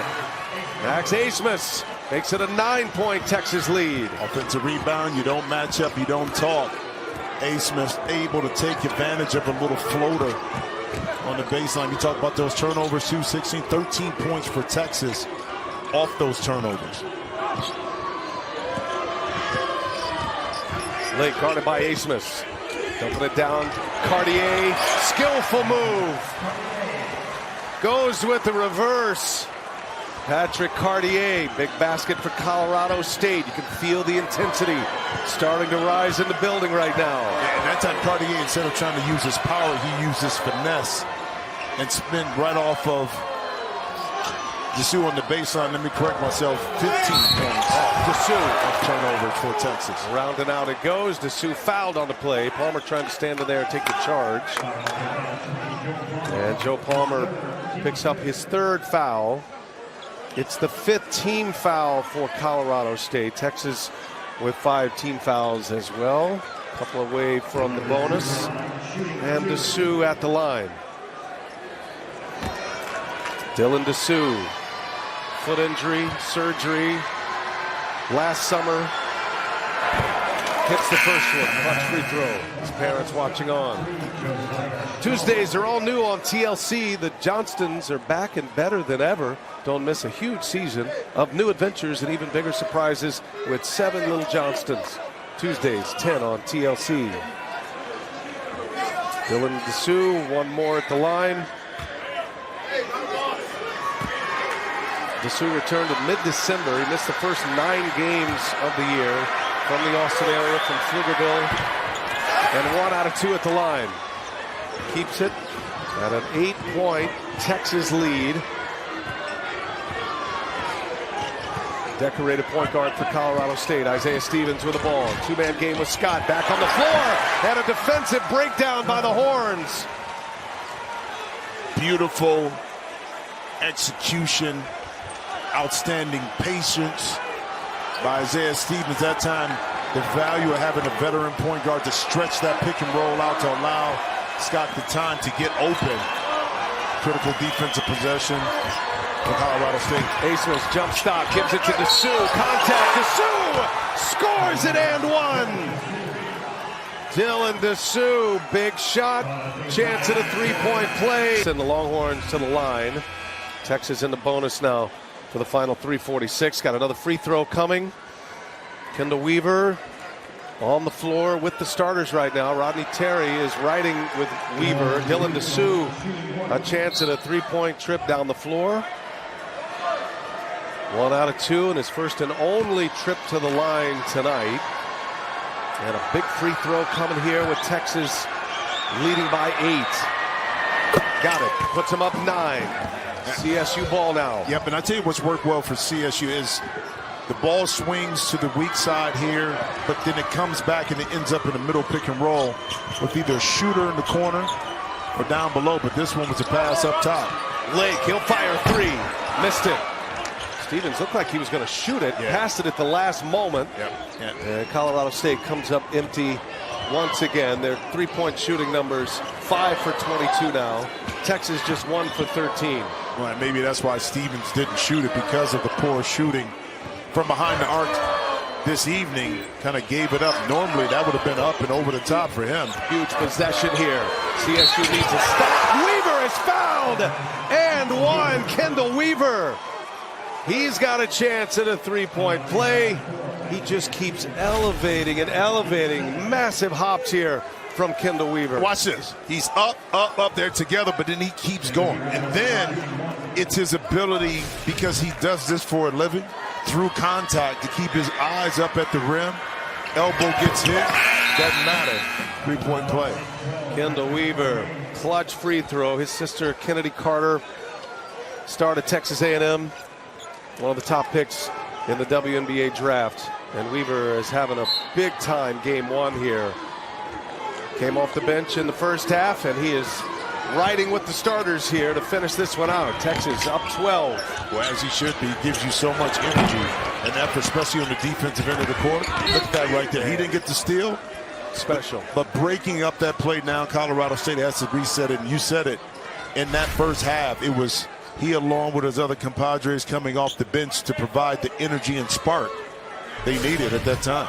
Max Asmus makes it a 9-point Texas lead. Offensive rebound, you don't match up, you don't talk. Asmus able to take advantage of a little floater on the baseline. You talk about those turnovers, 16, 13 points for Texas off those turnovers. Late guarded by Asmus. Dumping it down. Cartier, skillful move. Goes with the reverse. Patrick Cartier, big basket for Colorado State. You can feel the intensity starting to rise in the building right now. Yeah, and that time Cartier, instead of trying to use his power, he used his finesse and spin right off of Dessou on the baseline. Let me correct myself. 15 points. Dessou off turnovers for Texas. Round and out it goes. Dessou fouled on the play. Palmer trying to stand in there and take the charge. And Joe Palmer picks up his third foul. It's the 5th team foul for Colorado State. Texas with 5 team fouls as well. A couple away from the bonus. And Dessou at the line. Dylan Dessou. Foot injury, surgery. Last summer. Hits the first one. Clutch free throw. His parents watching on. Tuesdays are all new on TLC. The Johnstons are back and better than ever. Don't miss a huge season of new adventures and even bigger surprises with 7 Little Johnstons. Tuesdays, 10 on TLC. Dylan Dessou, one more at the line. Dessou returned in mid-December. He missed the first 9 games of the year from the Austin area, from Pflugerville, and 1 out of 2 at the line. Keeps it at an 8-point Texas lead. Decorated point guard for Colorado State, Isaiah Stevens with the ball. 2-man game with Scott back on the floor, and a defensive breakdown by the Horns. Beautiful execution outstanding patience by Isaiah Stevens. That time, the value of having a veteran point guard to stretch that pick and roll out to allow Scott the time to get open. Critical defensive possession for Colorado State. Asmus jump stop, gives it to Dessou. Contact, Dessou scores it and one. Dylan Dessou, big shot, chance at a three-point play. Send the Longhorns to the line. Texas in the bonus now for the final 3:46. Got another free throw coming. Kendall Weaver on the floor with the starters right now. Rodney Terry is riding with Weaver. Dylan Dessou, a chance at a three-point trip down the floor. 1 out of 2, and his first and only trip to the line tonight. And a big free throw coming here with Texas leading by 8. Got it. Puts him up 9. CSU ball now. Yep, and I tell you what's worked well for CSU is the ball swings to the weak side here, but then it comes back and it ends up in the middle pick and roll with either a shooter in the corner or down below. But this one was a pass up top. Lake, he'll fire 3. Missed it. Stevens looked like he was going to shoot it. Yeah. Passed it at the last moment. Yep. And Colorado State comes up empty once again. Their three-point shooting numbers 5 for 22 now. Texas just 1 for 13. Well, maybe that's why Stevens didn't shoot it, because of the poor shooting from behind the arc this evening. Kind of gave it up. Normally that would have been up and over the top for him. Huge possession here. CSU needs a stop. Weaver is fouled and one. Kendall Weaver. He's got a chance at a three-point play. He just keeps elevating and elevating. Massive hops here from Kendall Weaver. Watch this. He's up there together, but then he keeps going. And then it's his ability, because he does this for a living, through contact, to keep his eyes up at the rim. Elbow gets hit. Doesn't matter. Three-point play. Kendall Weaver, clutch free throw. His sister Kennedy Carter started Texas A&M. One of the top picks in the WNBA draft. And Weaver is having a big-time game 1 here. Came off the bench in the first half, and he is riding with the starters here to finish this one out. Texas up 12. Well, as he should be. He gives you so much energy and effort, especially on the defensive end of the court. Look at that right there. He didn't get the steal. Special. But breaking up that play now, Colorado State has to reset it. And you said it, in that first half, it was he along with his other compadres coming off the bench to provide the energy and spark they needed at that time.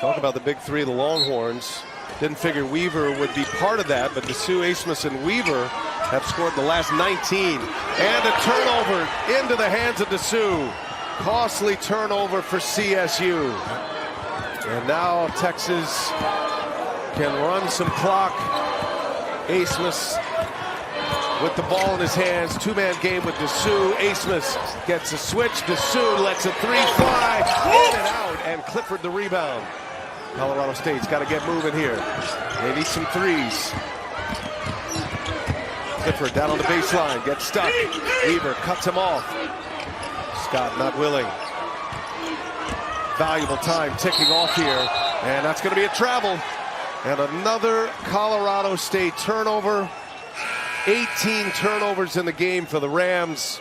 Talk about the big 3 of the Longhorns. Didn't figure Weaver would be part of that, but Dessou, Asmus, and Weaver have scored the last 19. And a turnover into the hands of Dessou. Costly turnover for CSU. And now Texas can run some clock. Asmus with the ball in his hands. 2-man game with Dessou. Asmus gets a switch. Dessou lets a 3 fly. In and out. And Clifford the rebound. Colorado State's got to get moving here. They need some threes. Clifford down on the baseline. Gets stuck. Weaver cuts him off. Scott not willing. Valuable time ticking off here. And that's going to be a travel. And another Colorado State turnover. 18 turnovers in the game for the Rams.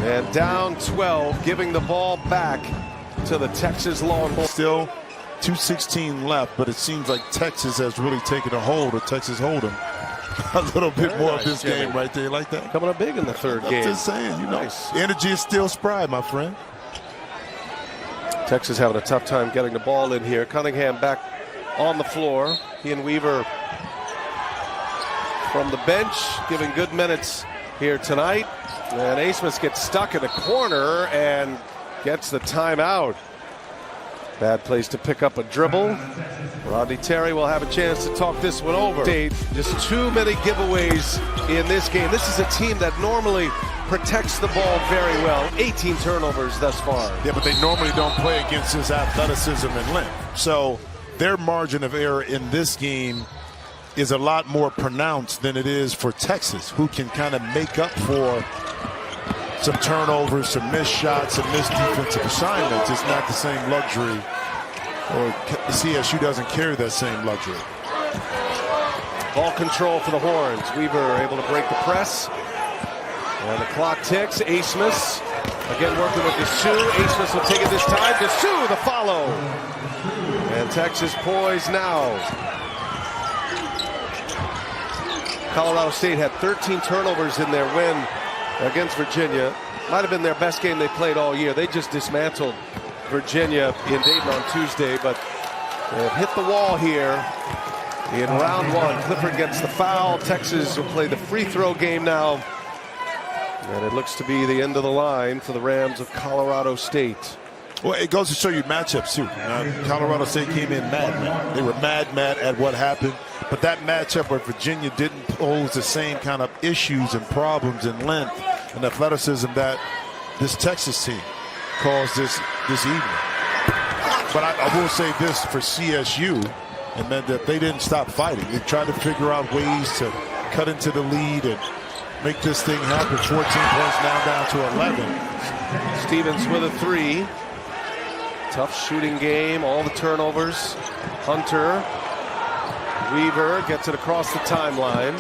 And down 12, giving the ball back to the Texas Longhorns. Still 2:16 left, but it seems like Texas has really taken a hold of Texas Hold'em. A little bit Very more nice, of this Jimmy. game right there, like that. Coming up big in the third I'm game. just saying, you know, Nice. energy is still spry, my friend. Texas having a tough time getting the ball in here. Cunningham back on the floor. He and Weaver from the bench, giving good minutes here tonight. And Asmus gets stuck in the corner and gets the timeout. Bad place to pick up a dribble. Rodney Terry will have a chance to talk this one over. Just too many giveaways in this game. This is a team that normally protects the ball very well. 18 turnovers thus far. Yeah, but they normally don't play against his athleticism and length. So their margin of error in this game is a lot more pronounced than it is for Texas, who can kind of make up for some turnovers, some missed shots, some missed defensive assignments. It's not the same luxury, or CSU doesn't carry that same luxury. Ball control for the Horns. Weaver able to break the press. And the clock ticks. Asmus again working with Dessou. Asmus will take it this time. Dessou the follow. And Texas poised now. Colorado State had 13 turnovers in their win against Virginia. Might have been their best game they played all year. They just dismantled Virginia in Dayton on Tuesday, but they've hit the wall here in round one. Clifford gets the foul. Texas will play the free throw game now. And it looks to be the end of the line for the Rams of Colorado State. Well, it goes to show you matchups, too. Colorado State came in mad. They were mad at what happened. But that matchup where Virginia didn't pose the same kind of issues and problems in length and athleticism that this Texas team caused this evening. But I will say this for CSU, and that they didn't stop fighting. They tried to figure out ways to cut into the lead and make this thing happen. 14 points now down to 11. Stevens with a three. Tough shooting game, all the turnovers. Hunter, Weaver gets it across the timeline.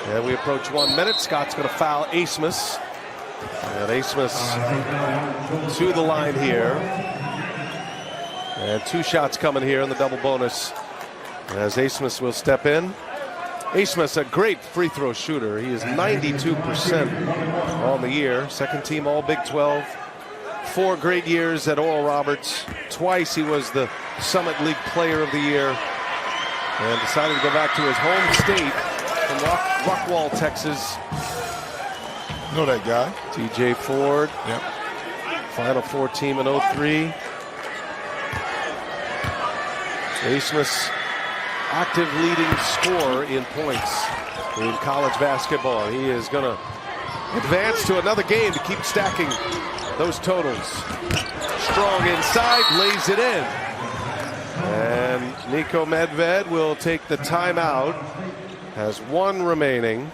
And we approach 1 minute. Scott's going to foul Asmus. And Asmus to the line here. And 2 shots coming here in the double bonus as Asmus will step in. Asmus, a great free throw shooter. He is 92% on the year. Second team All Big 12. 4 great years at Oral Roberts. Twice he was the Summit League Player of the Year. And decided to go back to his home state from Rockwall, Texas. Know that guy. TJ Ford. Yep. Final Four team in 03. Asmus, active leading scorer in points in college basketball. He is going to advance to another game to keep stacking those totals. Strong inside, lays it in. And Nico Medved will take the timeout. Has 1 remaining.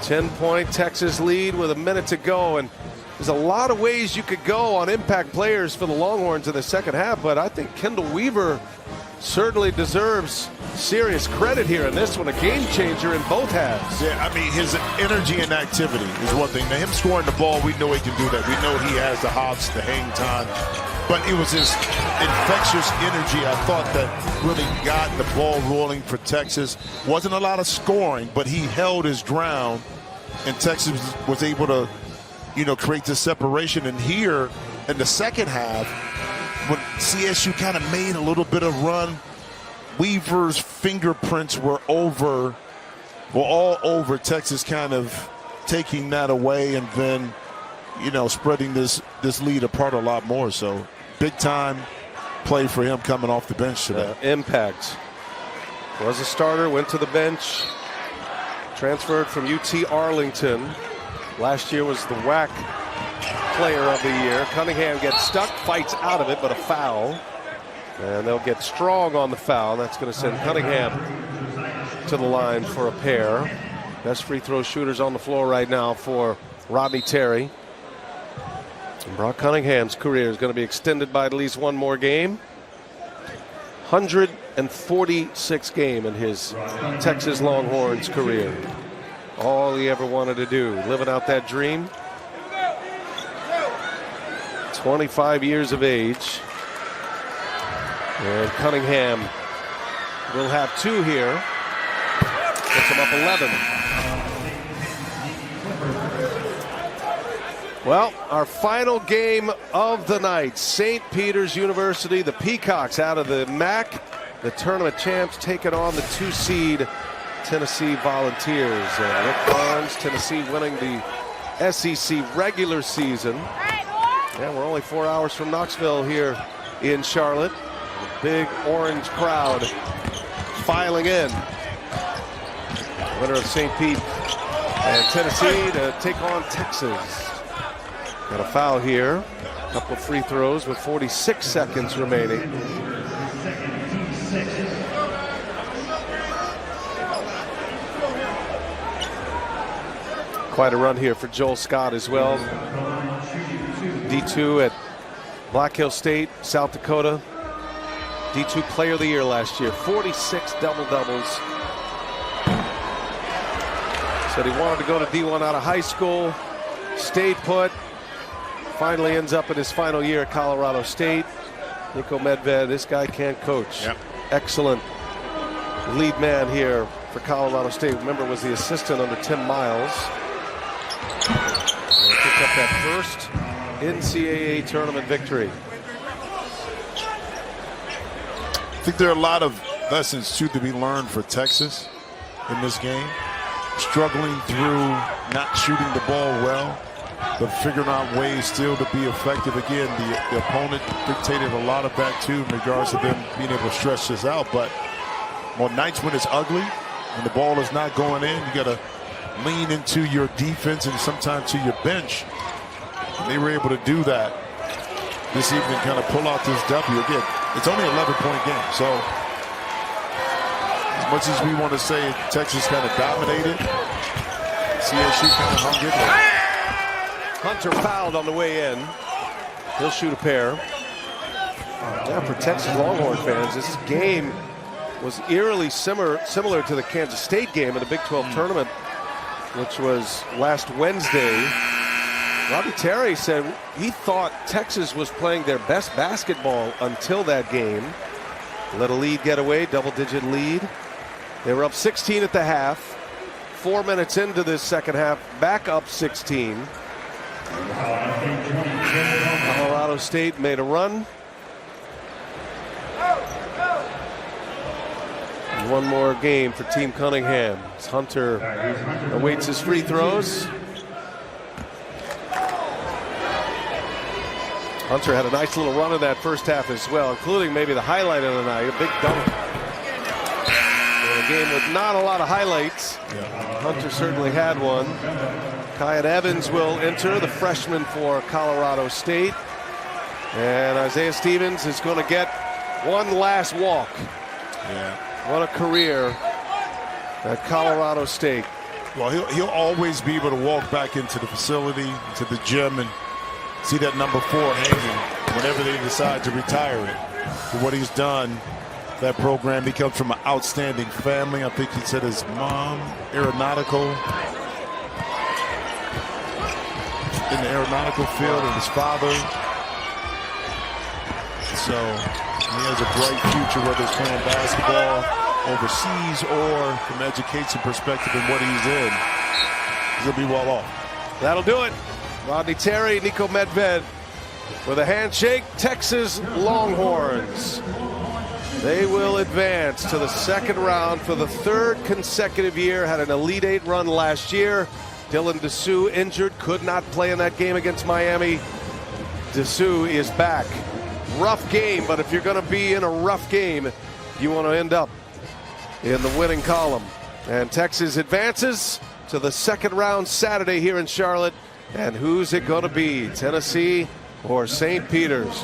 10-point Texas lead with a minute to go. And there's a lot of ways you could go on impact players for the Longhorns in the second half, but I think Kendall Weaver certainly deserves serious credit here in this one. A game changer in both halves. Yeah, I mean, his energy and activity is one thing. Now, him scoring the ball, we know he can do that. We know he has the hops, the hang time. But it was his infectious energy, I thought, that really got the ball rolling for Texas. Wasn't a lot of scoring, but he held his ground, and Texas was able to, create this separation. And here in the second half, when CSU kind of made a little bit of run, Weaver's fingerprints were all over Texas, kind of taking that away and then, spreading this lead apart a lot more. So big time play for him coming off the bench today. Impact. Was a starter, went to the bench, transferred from UT Arlington. Last year was the WAC Player of the Year. Cunningham gets stuck, fights out of it, but a foul. And they'll get strong on the foul. That's going to send Cunningham to the line for a pair. Best free throw shooters on the floor right now for Rodney Terry. And Brock Cunningham's career is going to be extended by at least 1 more game. 146 game in his Texas Longhorns career. All he ever wanted to do, living out that dream. 25 years of age. And Cunningham will have 2 here. Puts him up 11. Well, our final game of the night. St. Peter's University, the Peacocks out of the MAC. The tournament champs taking on the 2-seed Tennessee Volunteers. And Rick Barnes, Tennessee winning the SEC regular season. Yeah, we're only 4 hours from Knoxville here in Charlotte. A big orange crowd filing in. Winner of St. Pete and Tennessee to take on Texas. Got a foul here. A couple of free throws with 46 seconds remaining. Quite a run here for Joel Scott as well. D2 at Black Hill State, South Dakota. D2 Player of the Year last year. 46 double-doubles. Said he wanted to go to D1 out of high school, stayed put, finally ends up in his final year at Colorado State. Niko Medved, this guy can't coach. Yep. Excellent Lead man here for Colorado State. Remember, was the assistant under Tim Miles. And picked up that first NCAA tournament victory. I think there are a lot of lessons too to be learned for Texas in this game. Struggling through not shooting the ball well, but figuring out ways still to be effective. Again, the opponent dictated a lot of that too in regards to them being able to stretch this out. But on nights when it's ugly and the ball is not going in, you got to lean into your defense and sometimes to your bench. And they were able to do that this evening, kind of pull out this W. Again, it's only an 11-point game, so as much as we want to say Texas kind of dominated, CSU kind of hung in there. Hunter fouled on the way in. He'll shoot a pair. Now for Texas Longhorn fans, this game was eerily similar to the Kansas State game in the Big 12 tournament, which was last Wednesday. Robbie Terry said he thought Texas was playing their best basketball until that game. Let a lead get away, double-digit lead. They were up 16 at the half. 4 minutes into this second half, back up 16. Colorado State made a run. One more game for Team Cunningham as Hunter awaits his free throws. Hunter had a nice little run in that first half as well, including maybe the highlight of the night, a big dunk. In a game with not a lot of highlights, Hunter certainly had one. Kyan Evans will enter, the freshman for Colorado State. And Isaiah Stevens is going to get one last walk. Yeah. What a career at Colorado State. Well, he'll always be able to walk back into the facility, into the gym, and see that number 4 hanging whenever they decide to retire it. For what he's done, that program, he comes from an outstanding family. I think he said his mom, aeronautical, in the aeronautical field, and his father. So he has a bright future, whether it's playing basketball overseas or from an education perspective and what he's in. He's going to be well off. That'll do it. Rodney Terry, Niko Medved with a handshake. Texas Longhorns. They will advance to the second round for the 3rd consecutive year. Had an Elite 8 run last year. Dylan Dessou injured, could not play in that game against Miami. Dessou is back. Rough game, but if you're going to be in a rough game, you want to end up in the winning column. And Texas advances to the second round Saturday here in Charlotte. And who's it going to be, Tennessee or St. Peter's?